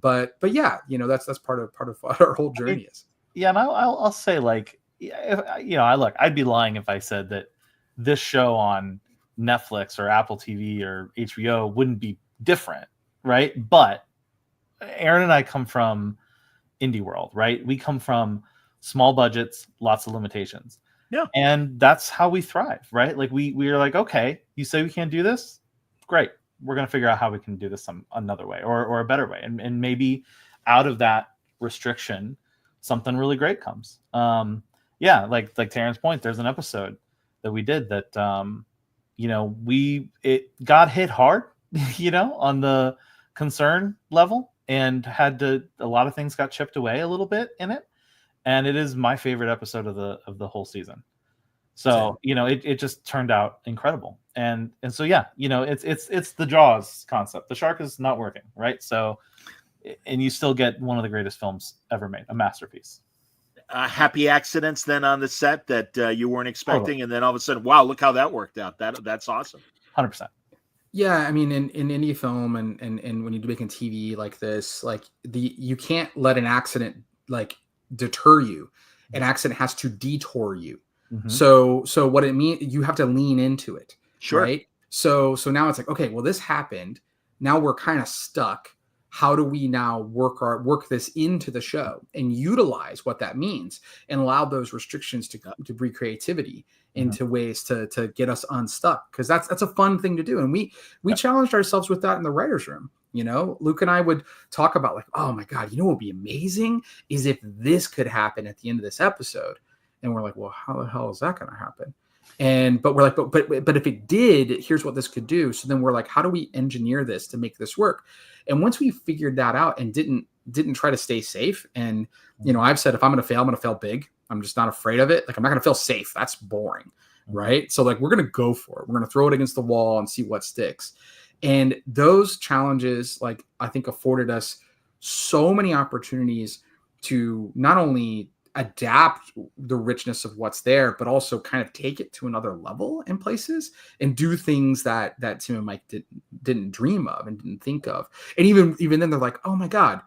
But yeah, that's part of what our whole journey is. Yeah, and I'll say like, I'd be lying if I said that this show on Netflix or Apple TV or HBO wouldn't be different, right? But Aaron and I come from indie world, right? We come from small budgets, lots of limitations. Yeah. And that's how we thrive, right? Like we are like, okay, you say we can't do this? Great. We're going to figure out how we can do this another way or a better way. And maybe out of that restriction, something really great comes. Yeah, like Taryn's point, there's an episode that we did that, you know, it got hit hard, you know, on the concern level, and a lot of things got chipped away a little bit in it. And it is my favorite episode of the whole season. So, you know, it just turned out incredible. And so, yeah, you know, it's the Jaws concept. The shark is not working, right? So, and you still get one of the greatest films ever made, a masterpiece. Happy accidents then on the set that you weren't expecting, and then all of a sudden, wow, look how that worked out. That's awesome. 100%. Yeah, I mean, in indie film and when you're making TV like this, like you can't let an accident like deter you. An accident has to detour you. Mm-hmm. So what it means, you have to lean into it. Sure. Right. So now it's like, okay, well, this happened. Now we're kind of stuck. How do we now work this into the show and utilize what that means and allow those restrictions to breed creativity into ways to get us unstuck? Because that's a fun thing to do. And we challenged ourselves with that in the writer's room. You know, Luke and I would talk about like, oh my God, you know what would be amazing is if this could happen at the end of this episode. And we're like, well, how the hell is that going to happen? But we're like, but if it did, here's what this could do. So then we're like, how do we engineer this to make this work? And once we figured that out and didn't try to stay safe, and you know, I've said if I'm going to fail big. I'm just not afraid of it. Like I'm not going to feel safe. That's boring, right? So like we're going to go for it. We're going to throw it against the wall and see what sticks. And those challenges, like I think, afforded us so many opportunities to not only adapt the richness of what's there, but also kind of take it to another level in places and do things that Tim and Mike didn't dream of and didn't think of. And even then they're like, oh my God,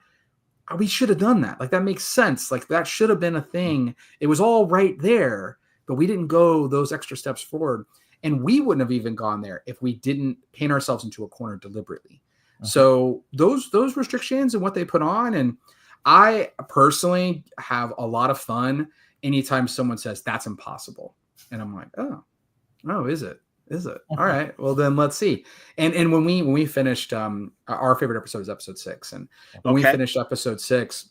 we should have done that. Like that makes sense. Like that should have been a thing. It was all right there, but we didn't go those extra steps forward. And we wouldn't have even gone there if we didn't paint ourselves into a corner deliberately. Okay. So those restrictions and what they put on, and I personally have a lot of fun anytime someone says that's impossible. And I'm like, oh, is it? All right. Well, then let's see. And when we finished, our favorite episode is episode 6. And when we finished episode 6,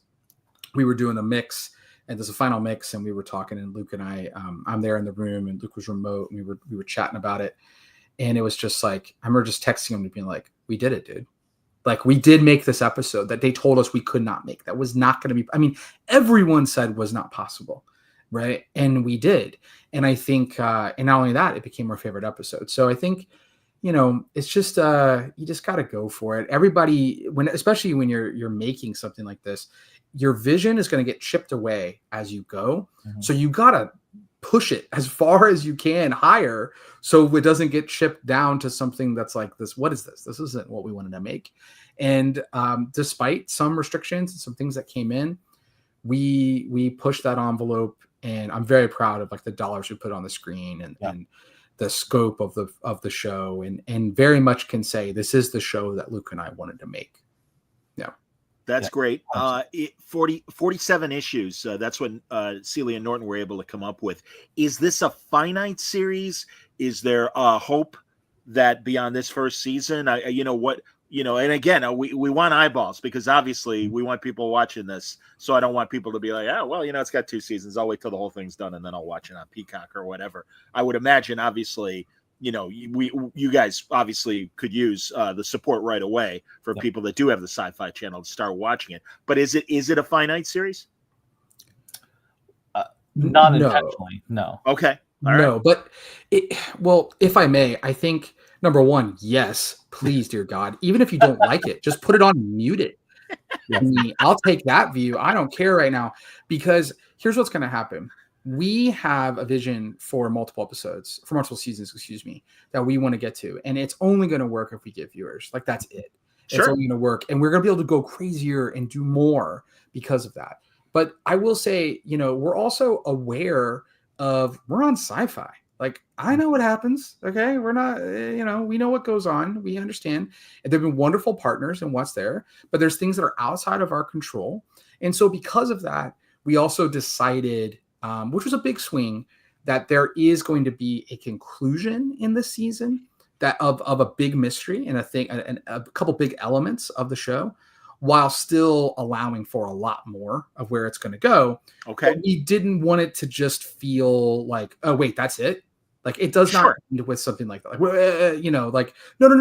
we were doing a mix, and there's a final mix, and we were talking, and Luke and I, I'm there in the room and Luke was remote, and we were chatting about it. And it was just like, I remember just texting him and being like, we did it, dude. Like we did make this episode that they told us we could not make. That was not going to be, I mean, everyone said was not possible. Right. And we did. And I think, and not only that, it became our favorite episode. So I think, you know, it's just, you just got to go for it. Everybody, especially when you're making something like this, your vision is going to get chipped away as you go. Mm-hmm. So you got to push it as far as you can higher, so it doesn't get chipped down to something that's like this. What is this? This isn't what we wanted to make. And despite some restrictions and some things that came in, we pushed that envelope, and I'm very proud of like the dollars we put on the screen and the scope of the show, and very much can say this is the show that Luke and I wanted to make. Yeah. That's great. 47 issues. That's what Celia and Norton were able to come up with. Is this a finite series? Is there a hope that beyond this first season, and again, we want eyeballs, because obviously we want people watching this. So I don't want people to be like, oh, well, it's got 2 seasons. I'll wait till the whole thing's done and then I'll watch it on Peacock or whatever. I would imagine, obviously, you guys obviously could use the support right away for people that do have the SYFY channel to start watching it. But is it a finite series? Not intentionally, no. Okay. All no, right. But if I may, I think number one, yes, please, dear God, even if you don't like it, just put it on and mute it. I'll take that view. I don't care right now, because here's what's going to happen. We have a vision for multiple seasons, that we want to get to. And it's only going to work if we get viewers. Like, that's it. Sure. It's only going to work. And we're going to be able to go crazier and do more because of that. But I will say, we're also aware of, we're on SYFY. Like, I know what happens. Okay. We're not, we know what goes on. We understand. And they've been wonderful partners in what's there, but there's things that are outside of our control. And so because of that, we also decided, which was a big swing, that there is going to be a conclusion in the season that of a big mystery and a couple big elements of the show, while still allowing for a lot more of where it's going to go. Okay. But we didn't want it to just feel like, oh, wait, that's it. Like, it does not end with something like that. Like,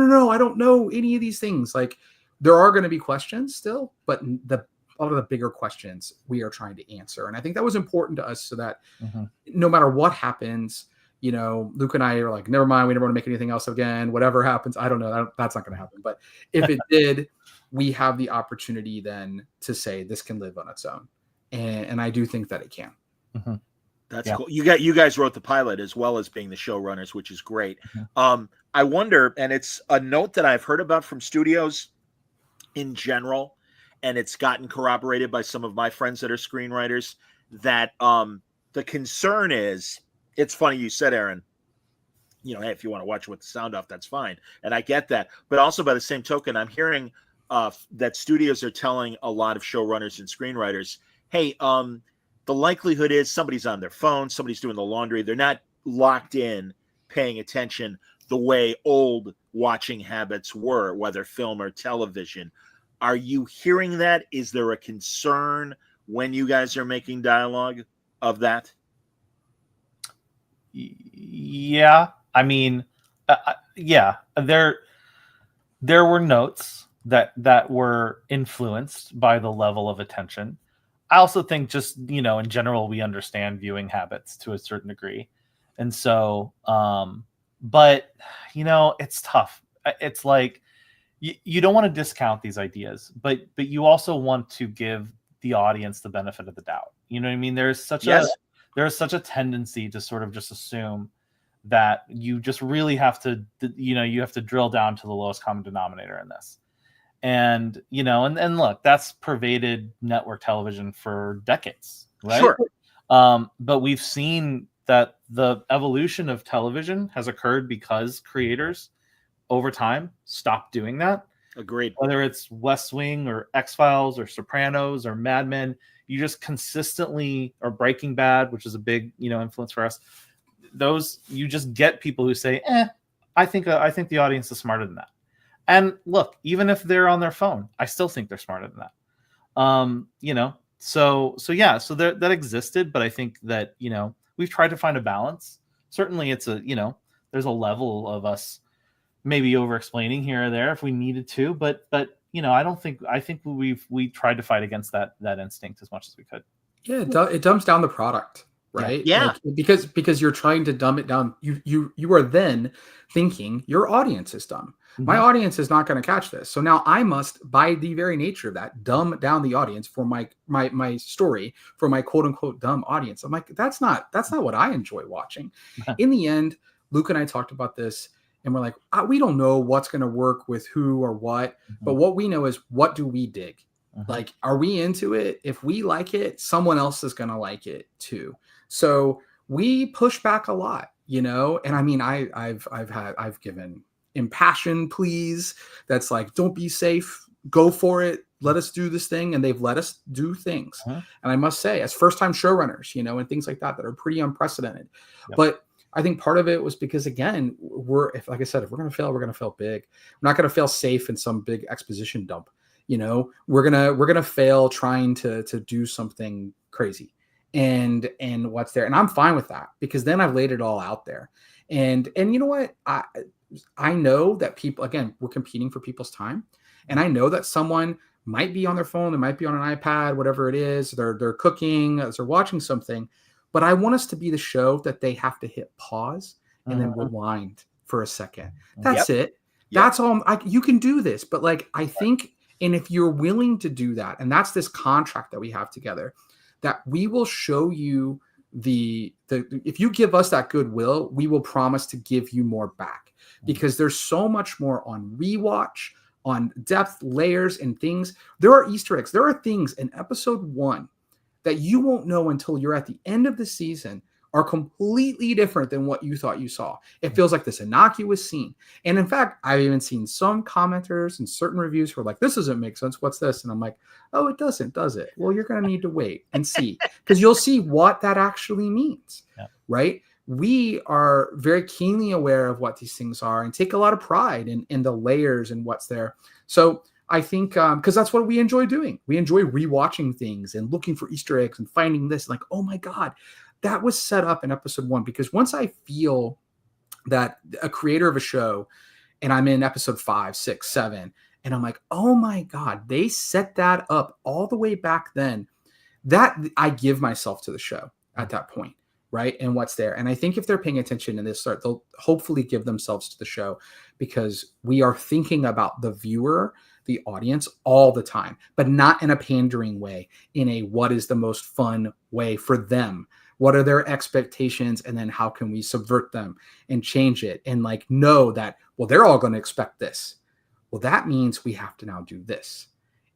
no, I don't know any of these things. Like, there are going to be questions still, but a lot of the bigger questions we are trying to answer. And I think that was important to us so that no matter what happens, Luke and I are like, never mind, we never want to make anything else again. Whatever happens, I don't know. That's not going to happen. But if it did, we have the opportunity then to say this can live on its own. And I do think that it can. Mm-hmm. That's cool. You guys wrote the pilot as well as being the showrunners, which is great. Mm-hmm. I wonder, and it's a note that I've heard about from studios in general, and it's gotten corroborated by some of my friends that are screenwriters, that the concern is, it's funny you said, Aaron, hey, if you want to watch with the sound off, that's fine. And I get that. But also by the same token, I'm hearing that studios are telling a lot of showrunners and screenwriters, hey, the likelihood is somebody's on their phone, somebody's doing the laundry. They're not locked in, paying attention the way old watching habits were, whether film or television. Are you hearing that? Is there a concern when you guys are making dialogue of that? Yeah. I mean, yeah, there were notes that were influenced by the level of attention. I also think just, in general, we understand viewing habits to a certain degree. And so, but, it's tough. It's like, you don't want to discount these ideas, but you also want to give the audience the benefit of the doubt. You know what I mean? There's such a tendency to sort of just assume that you just really have to, you have to drill down to the lowest common denominator in this. And, and look, that's pervaded network television for decades, right? Sure. But we've seen that the evolution of television has occurred because creators over time stopped doing that. Agreed. Whether it's West Wing or X-Files or Sopranos or Mad Men, you just consistently, or Breaking Bad, which is a big, influence for us. You just get people who say, I think the audience is smarter than that. And look, even if they're on their phone, I still think they're smarter than that. So that existed, but I think that, we've tried to find a balance. Certainly it's there's a level of us maybe over explaining here or there if we needed to, but I think we tried to fight against that instinct as much as we could. Yeah. It dumbs down the product, right? Yeah. Like, because you're trying to dumb it down. You are then thinking your audience is dumb. My audience is not going to catch this. So now I must, by the very nature of that, dumb down the audience for my story, for my quote unquote dumb audience. I'm like, that's not what I enjoy watching. In the end, Luke and I talked about this and we're like, we don't know what's going to work with who or what, but what we know is, what do we dig? Like, are we into it? If we like it, someone else is going to like it too. So we push back a lot, and I mean, I've given impassioned pleas that's like, don't be safe, go for it, let us do this thing, and they've let us do things. And I must say, as first-time showrunners, and things like that are pretty unprecedented. But I think part of it was because, again, if we're going to fail, we're going to fail big. We're not going to fail safe in some big exposition dump. We're gonna fail trying to do something crazy, and what's there, and I'm fine with that, because then I've laid it all out there. And you know what, I know that people, again, we're competing for people's time. And I know that someone might be on their phone, they might be on an iPad, whatever it is, they're cooking, they're watching something. But I want us to be the show that they have to hit pause and then rewind for a second. That's it. That's all. You can do this. But like, I think, and if you're willing to do that, and that's this contract that we have together, that we will show you if you give us that goodwill, we will promise to give you more back. Because there's so much more on rewatch, on depth, layers, and things. There are Easter eggs. There are things in episode 1 that you won't know until you're at the end of the season are completely different than what you thought you saw. It feels like this innocuous scene. And in fact, I've even seen some commenters and certain reviews who are like, this doesn't make sense. What's this? And I'm like, oh, it doesn't, does it? Well, you're going to need to wait and see, because you'll see what that actually means, right? We are very keenly aware of what these things are and take a lot of pride in the layers and what's there. So I think because that's what we enjoy doing. We enjoy rewatching things and looking for Easter eggs and finding this, like, oh my God, that was set up in episode 1. Because once I feel that a creator of a show and I'm in episode 5, 6, 7, and I'm like, oh my God, they set that up all the way back then, that I give myself to the show at that point. Right. And what's there. And I think if they're paying attention and they'll hopefully give themselves to the show, because we are thinking about the viewer, the audience all the time, but not in a pandering way, in a what is the most fun way for them. What are their expectations? And then how can we subvert them and change it? And like, know that, well, they're all going to expect this. Well, that means we have to now do this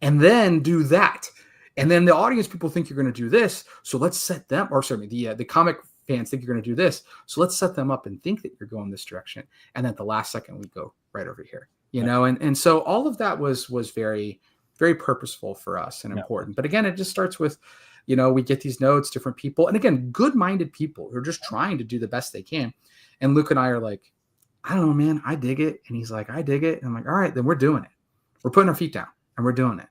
and then do that. And then the audience people think you're going to do this. So let's set them, or sorry, the comic fans think you're going to do this. So let's set them up and think that you're going this direction. And then at the last second, we go right over here, you know? And so all of that was very, very purposeful for us and important. But again, it just starts with, you know, we get these notes, different people. And again, good-minded people who are just trying to do the best they can. And Luke and I are like, I don't know, man, I dig it. And he's like, I dig it. And I'm like, all right, then we're doing it. We're putting our feet down and we're doing it.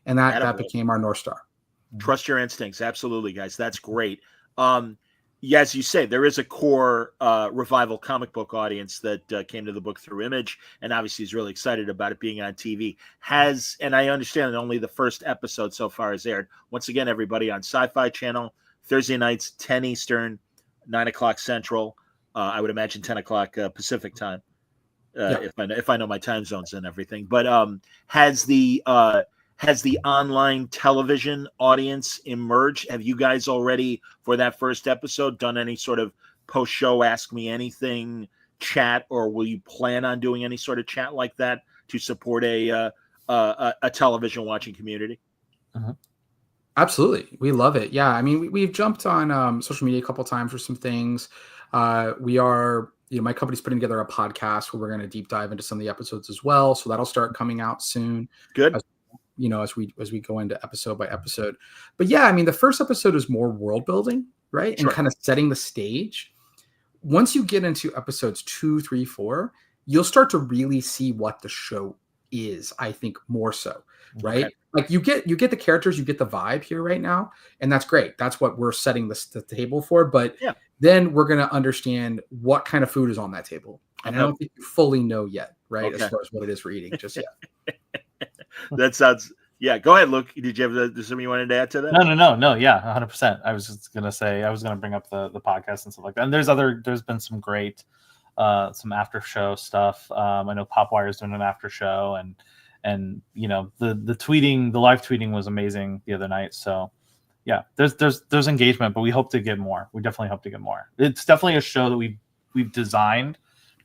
And that became our North Star. Trust your instincts. Absolutely, guys. That's great. Yeah, as you say, there is a core revival comic book audience that came to the book through Image, and obviously is really excited about it being on TV. And I understand that only the first episode so far is aired. Once again, everybody, on SYFY channel, Thursday nights, 10 Eastern, 9 o'clock Central. I would imagine 10 o'clock Pacific time, if I know my time zones and everything. But has the online television audience emerged? Have you guys already, for that first episode, done any sort of post-show Ask Me Anything chat, or will you plan on doing any sort of chat like that to support a television watching community? Absolutely. We love it. Yeah. I mean, we've jumped on social media a couple of times for some things. We are, my company's putting together a podcast where we're going to deep dive into some of the episodes as well. So that'll start coming out soon. Good. As we go into episode by episode. But yeah, I mean, the first episode is more world building, right? Sure. And kind of setting the stage. Once you get into episodes 2, 3, 4, you'll start to really see what the show is, I think, more so, right? Okay. Like you get the characters, you get the vibe here right now, and that's great. That's what we're setting the table for. But then we're going to understand what kind of food is on that table. And I don't think you fully know yet, right? As far as what it is for eating just yet. That sounds, go ahead, Luke. Did you have something you wanted to add to that? No. Yeah, 100%. I was just going to say, I was going to bring up the podcast and stuff like that. And there's been some great, some after show stuff. I know Popwire is doing an after show, and you know, the live tweeting was amazing the other night. So yeah, there's engagement, but we hope to get more. We definitely hope to get more. It's definitely a show that we've designed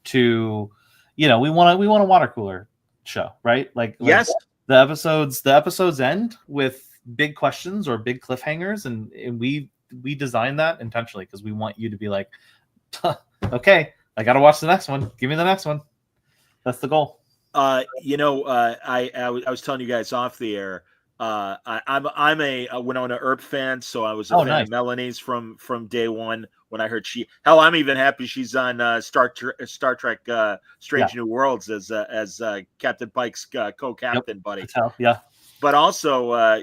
to, you know, we want a water cooler show, right? Like yes, the episodes end with big questions or big cliffhangers, and we designed that intentionally because we want you to be like, okay, I gotta watch the next one. Give me the next one. That's the goal. I was telling you guys off the air. I'm a Winona Earp fan, so I was a fan of Melanie's from day one when I heard she. Hell, I'm even happy she's on Star Trek Strange New Worlds as Captain Pike's co-captain buddy. Yeah. But also,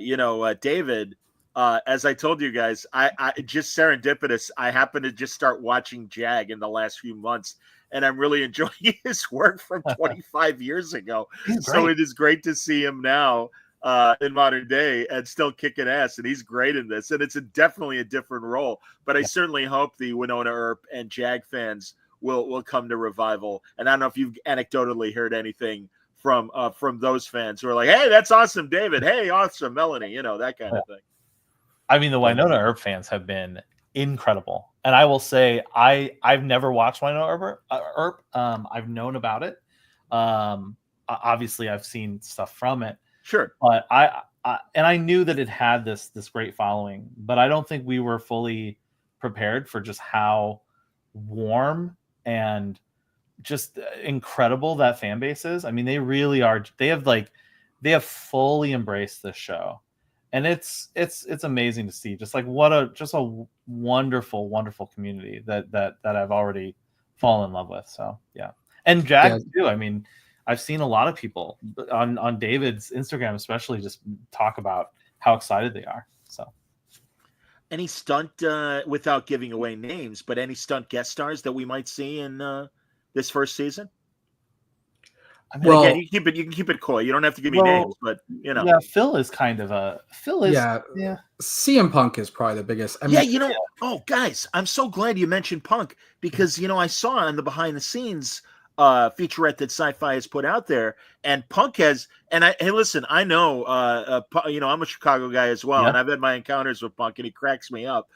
David. As I told you guys, I just serendipitous. I happened to just start watching Jag in the last few months, and I'm really enjoying his work from 25 years ago. So it is great to see him now in modern day and still kicking ass, and he's great in this. And it's definitely a different role, but I certainly hope the Winona Earp and Jag fans will come to Revival. And I don't know if you've anecdotally heard anything from those fans who are like, hey, that's awesome, David. Hey, awesome, Melanie. You know, that kind of thing. I mean, the Winona Earp fans have been incredible. And I will say, I've never watched Winona Earp. I've known about it. Obviously, I've seen stuff from it. Sure. But I knew that it had this great following, but I don't think we were fully prepared for just how warm and just incredible that fan base is. I mean, they really are. They have fully embraced this show, and it's amazing to see. Just like what a wonderful community that I've already fallen in love with. So yeah, and Jag too. I mean, I've seen a lot of people on David's Instagram, especially, just talk about how excited they are. So, any stunt, without giving away names, but any stunt guest stars that we might see in this first season? I mean, again, you can keep it coy. You don't have to give me names, but you know. Yeah, Phil is CM Punk is probably the biggest. I mean, oh guys, I'm so glad you mentioned Punk, because I saw on the behind the scenes featurette that SYFY has put out there, and Punk has, and hey, listen, I know, I'm a Chicago guy as well, and I've had my encounters with Punk, and he cracks me up.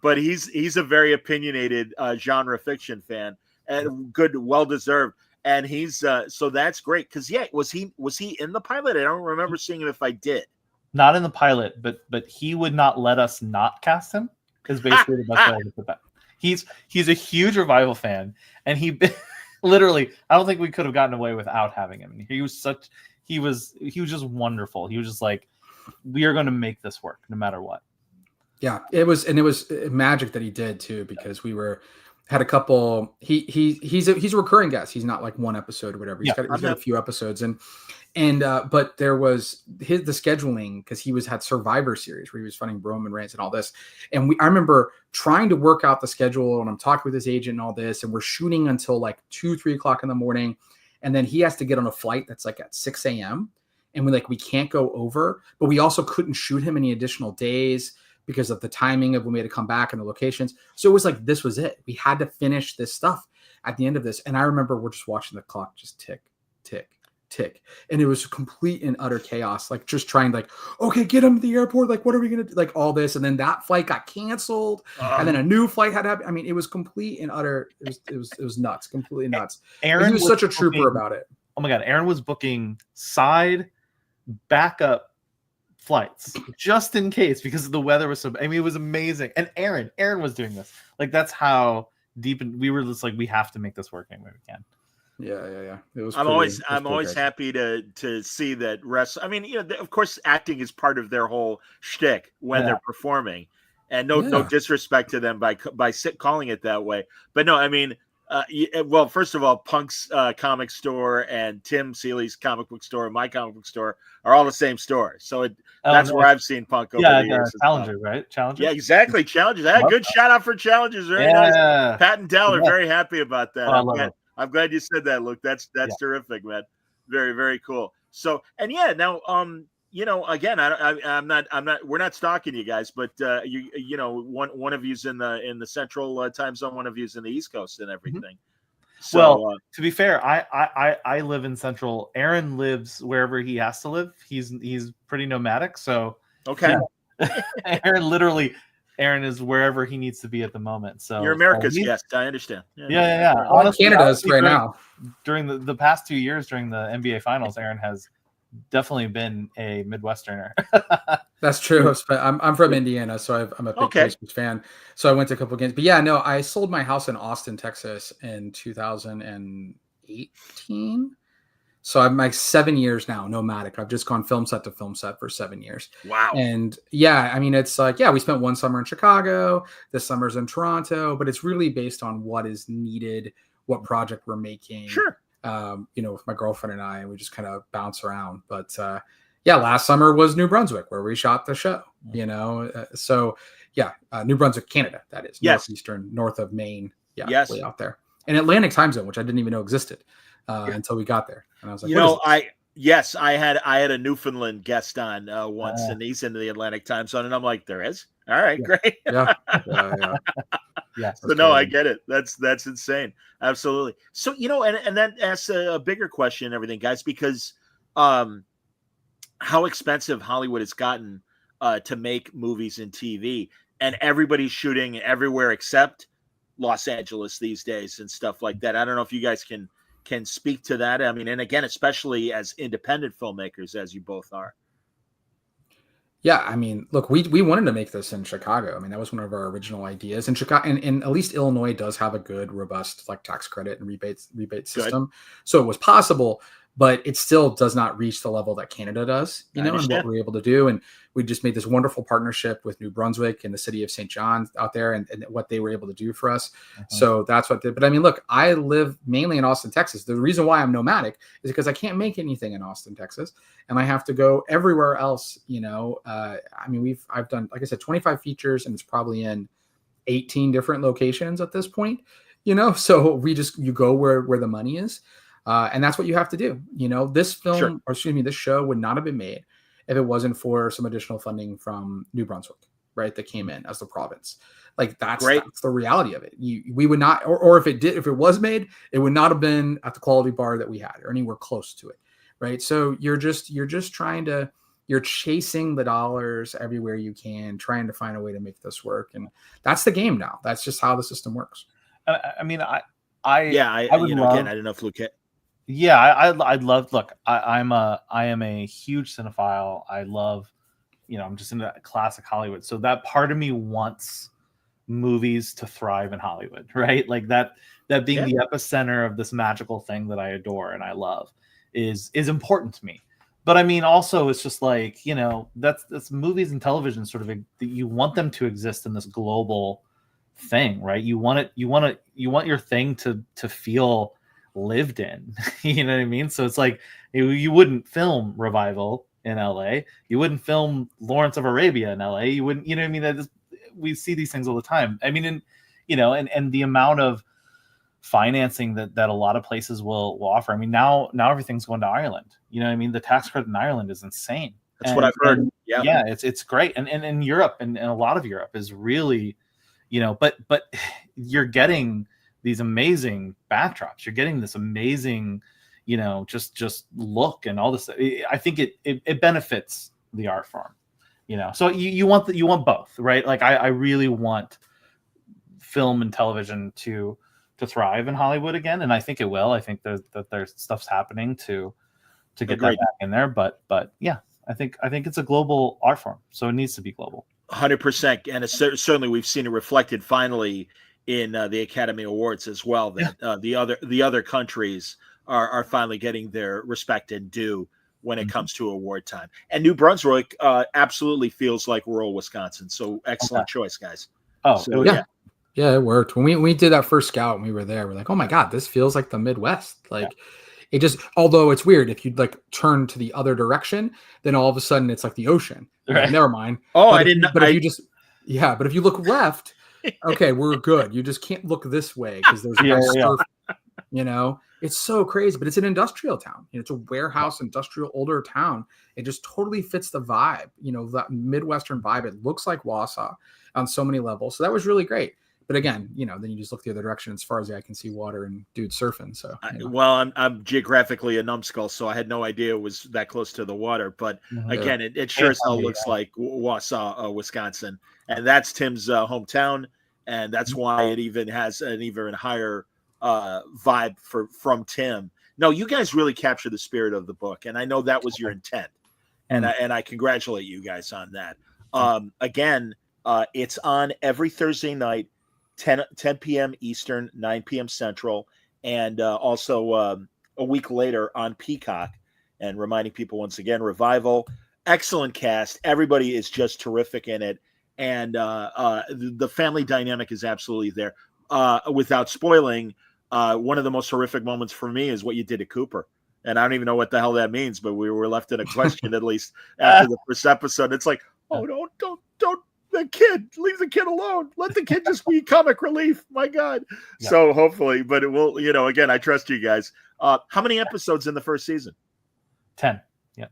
But he's a very opinionated genre fiction fan, and good, well deserved. And he's so that's great, because was he in the pilot? I don't remember seeing him. If I did, not in the pilot, but he would not let us not cast him. Is basically the best way to put that. He's a huge Revival fan, and he literally, I don't think we could have gotten away without having him. He was just wonderful. He was just like, we are going to make this work no matter what. Yeah, it was magic that he did too, because had a couple. He's a recurring guest. He's not like one episode or whatever. He's got a few episodes, but there was the scheduling, because he had Survivor Series where he was fighting Roman Reigns and all this. And I remember trying to work out the schedule, and I'm talking with his agent and all this, and we're shooting until like 2-3 o'clock in the morning, and then he has to get on a flight that's like at 6 a.m. and we can't go over, but we also couldn't shoot him any additional days because of the timing of when we had to come back and the locations. So it was like, this was it. We had to finish this stuff at the end of this. And I remember we're just watching the clock just tick, tick, tick. And it was complete and utter chaos. Like just trying okay, get him to the airport. Like, what are we going to do? Like all this. And then that flight got canceled. And then a new flight had to happen. I mean, it was complete and utter. It was nuts, completely nuts. Aaron was such a trooper about it. Oh my God. Aaron was booking side backup flights just in case, because the weather was it was amazing. And Aaron was doing this. Like, that's how deep we were just like, we have to make this work any way we can. Yeah. It was. I'm always happy to see that I mean, of course, acting is part of their whole shtick when they're performing, and no disrespect to them by calling it that way. But no, I mean, well, first of all, Punk's comic store and Tim Seeley's comic book store and my comic book store are all the same store. So that's where I've seen Punk over the years. Challenger, right? Challenger. Yeah, exactly. Challengers. I had a good shout out for Challengers. Very nice. Pat and Dell are very happy about that. I'm glad you said that, Luke. That's terrific, man. Very, very cool. So, and now, again, I'm not. We're not stalking you guys, but one of you's in the central time zone, one of you's in the East Coast, and everything. Mm-hmm. So, well, to be fair, I live in central. Aaron lives wherever he has to live. He's pretty nomadic, so okay. Yeah. Aaron is wherever he needs to be at the moment. So you're America's guest. I understand. Yeah. Honestly, Canada is right now. During the past 2 years, during the NBA Finals, Aaron has definitely been a Midwesterner. That's true. I'm from Indiana, so I'm a big Pacers fan. So I went to a couple games. But yeah, no, I sold my house in Austin, Texas in 2018. So I'm like 7 years now nomadic. I've just gone film set to film set for 7 years. Wow. And yeah, I mean, it's like, we spent one summer in Chicago, this summer's in Toronto, but it's really based on what is needed, what project we're making. Sure. With my girlfriend and I, we just kind of bounce around. But last summer was New Brunswick where we shot the show, New Brunswick, Canada, that is. Yes. Northeastern, north of Maine. Yeah. Yes. Way out there. And Atlantic time zone, which I didn't even know existed until we got there. And I was like, I had a Newfoundland guest on once, and he's into the Atlantic time zone, and I'm like, there is? All right, great. Yeah. Yeah. So no, I get it. That's insane. Absolutely. So, and that asks a bigger question and everything, guys, because how expensive Hollywood has gotten to make movies and TV, and everybody's shooting everywhere except Los Angeles these days and stuff like that. I don't know if you guys can speak to that. I mean, and again, especially as independent filmmakers, as you both are. Yeah, I mean, look, we wanted to make this in Chicago. I mean, that was one of our original ideas. And Chicago, and at least Illinois does have a good, robust like tax credit and rebate Good. system, so it was possible. But it still does not reach the level that Canada does, I and what understand. we're able to do. And we just made this wonderful partnership with New Brunswick and the city of St. John out there, and what they were able to do for us. So that's what did. But I mean, look, I live mainly in Austin, Texas. The reason why I'm nomadic is because I can't make anything in Austin, Texas, and I have to go everywhere else. I mean, I've done, like I said, 25 features, and it's probably in 18 different locations at this point. So you go where the money is. And that's what you have to do. This film, Sure. or excuse me, this show would not have been made if it wasn't for some additional funding from New Brunswick, right? That came in as the province. Like that's the reality of it. We would not, or if it was made, it would not have been at the quality bar that we had or anywhere close to it, right? So you're just you're chasing the dollars everywhere you can, trying to find a way to make this work, and that's the game now. That's just how the system works. I mean, I would love, again, I don't know if Luke. Yeah, I'd love. Look, I am a huge cinephile. I love, I'm just into classic Hollywood. So that part of me wants movies to thrive in Hollywood, right? Like that being the epicenter of this magical thing that I adore and I love is important to me. But I mean, also, it's just like that's movies and television sort of you want them to exist in this global thing, right? You want your thing to feel lived in. You know what I mean? So it's like you wouldn't film Revival in LA, you wouldn't film Lawrence of Arabia in LA, you wouldn't, what I mean? We see these things all the time. I mean, and the amount of financing that a lot of places will offer. I mean, now everything's going to Ireland. You know what I mean? The tax credit in Ireland is insane. That's what I've heard. Yeah, it's great. And in Europe and a lot of Europe is really, but you're getting these amazing backdrops. You're getting this amazing, just look and all this. I think it benefits the art form, So you want both, right? Like I really want film and television to thrive in Hollywood again, and I think it will. I think that there's stuff's happening to get that back in there. But yeah, I think it's a global art form, so it needs to be global. 100%, and certainly we've seen it reflected finally in the Academy Awards as well. That the other countries are finally getting their respect and due when it comes to award time. And New Brunswick absolutely feels like rural Wisconsin. So excellent choice, guys. Oh, so, yeah, it worked. When we did that first scout and we were there, we're like, oh my God, this feels like the Midwest. Like it just, although it's weird, if you'd like turn to the other direction, then all of a sudden it's like the ocean. Right. Like, never mind. Oh, but I didn't know. But if you look left, okay, we're good. You just can't look this way because there's surf. It's so crazy, but it's an industrial town. It's a warehouse, industrial, older town. It just totally fits the vibe, that Midwestern vibe. It looks like Wausau on so many levels. So that was really great. But again, then you just look the other direction. As far as I can see water and dudes surfing. So, well, I'm geographically a numbskull, so I had no idea it was that close to the water. But again, it sure as hell looks like Wausau, Wisconsin, and that's Tim's hometown, and that's why it even has an even higher vibe from Tim. No, you guys really capture the spirit of the book, and I know that was your intent, and I congratulate you guys on that. Again, it's on every Thursday night. 10 p.m. Eastern, 9 p.m. Central, and also a week later on Peacock. And reminding people once again, Revival, excellent cast. Everybody is just terrific in it. And the family dynamic is absolutely there. Without spoiling, one of the most horrific moments for me is what you did to Cooper. And I don't even know what the hell that means, but we were left in a question at least after the first episode. It's like, oh, don't. The kid, leave the kid alone. Let the kid just be comic relief. My God. Yeah. So hopefully, but it will, again, I trust you guys. How many episodes in the first season? 10. Yeah.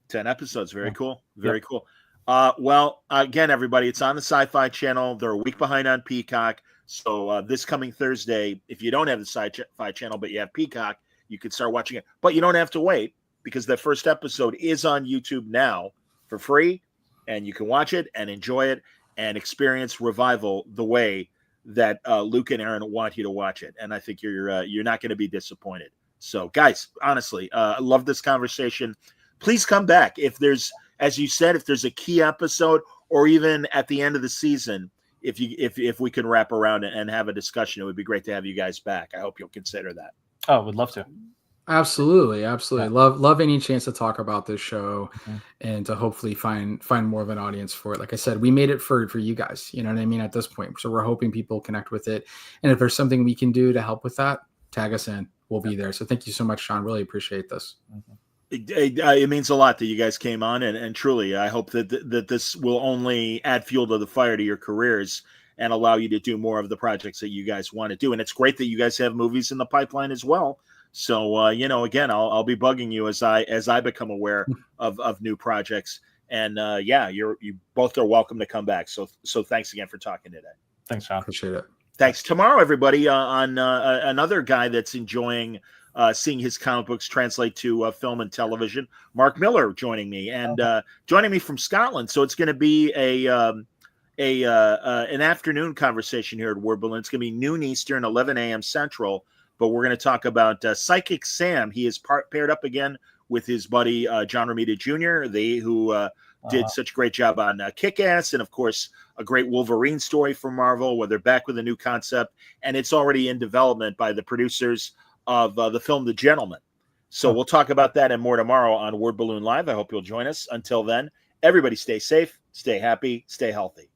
10 episodes. Very cool. Very cool. Well, again, everybody, it's on the SYFY channel. They're a week behind on Peacock. So this coming Thursday, if you don't have the SYFY channel, but you have Peacock, you can start watching it. But you don't have to wait because the first episode is on YouTube now for free. And you can watch it and enjoy it and experience Revival the way that Luke and Aaron want you to watch it. And I think you're not going to be disappointed. So, guys, honestly, I love this conversation. Please come back if there's as you said, if there's a key episode, or even at the end of the season, if we can wrap around and have a discussion, it would be great to have you guys back. I hope you'll consider that. Oh, would love to. Absolutely. Yeah. Love any chance to talk about this show and to hopefully find more of an audience for it. Like I said, we made it for you guys, you know what I mean, at this point. So we're hoping people connect with it. And if there's something we can do to help with that, tag us in. We'll be there. So thank you so much, Sean. Really appreciate this. It means a lot that you guys came on, and truly, I hope that this will only add fuel to the fire to your careers and allow you to do more of the projects that you guys want to do. And it's great that you guys have movies in the pipeline as well. So, again, I'll be bugging you as I become aware of new projects. And you both are welcome to come back. So thanks again for talking today. Thanks, Sean. Appreciate it. Thanks. Tomorrow, everybody, on another guy that's enjoying seeing his comic books translate to film and television, Mark Miller joining me joining me from Scotland. So it's going to be an afternoon conversation here at Word Balloon. It's going to be noon Eastern, 11 a.m. Central. But we're going to talk about Psychic Sam. He is paired up again with his buddy John Romita Jr., who did such a great job on Kick-Ass, and of course a great Wolverine story from Marvel, where they're back with a new concept, and it's already in development by the producers of the film The Gentleman. So we'll talk about that and more tomorrow on Word Balloon Live. I hope you'll join us. Until then, everybody stay safe, stay happy, stay healthy.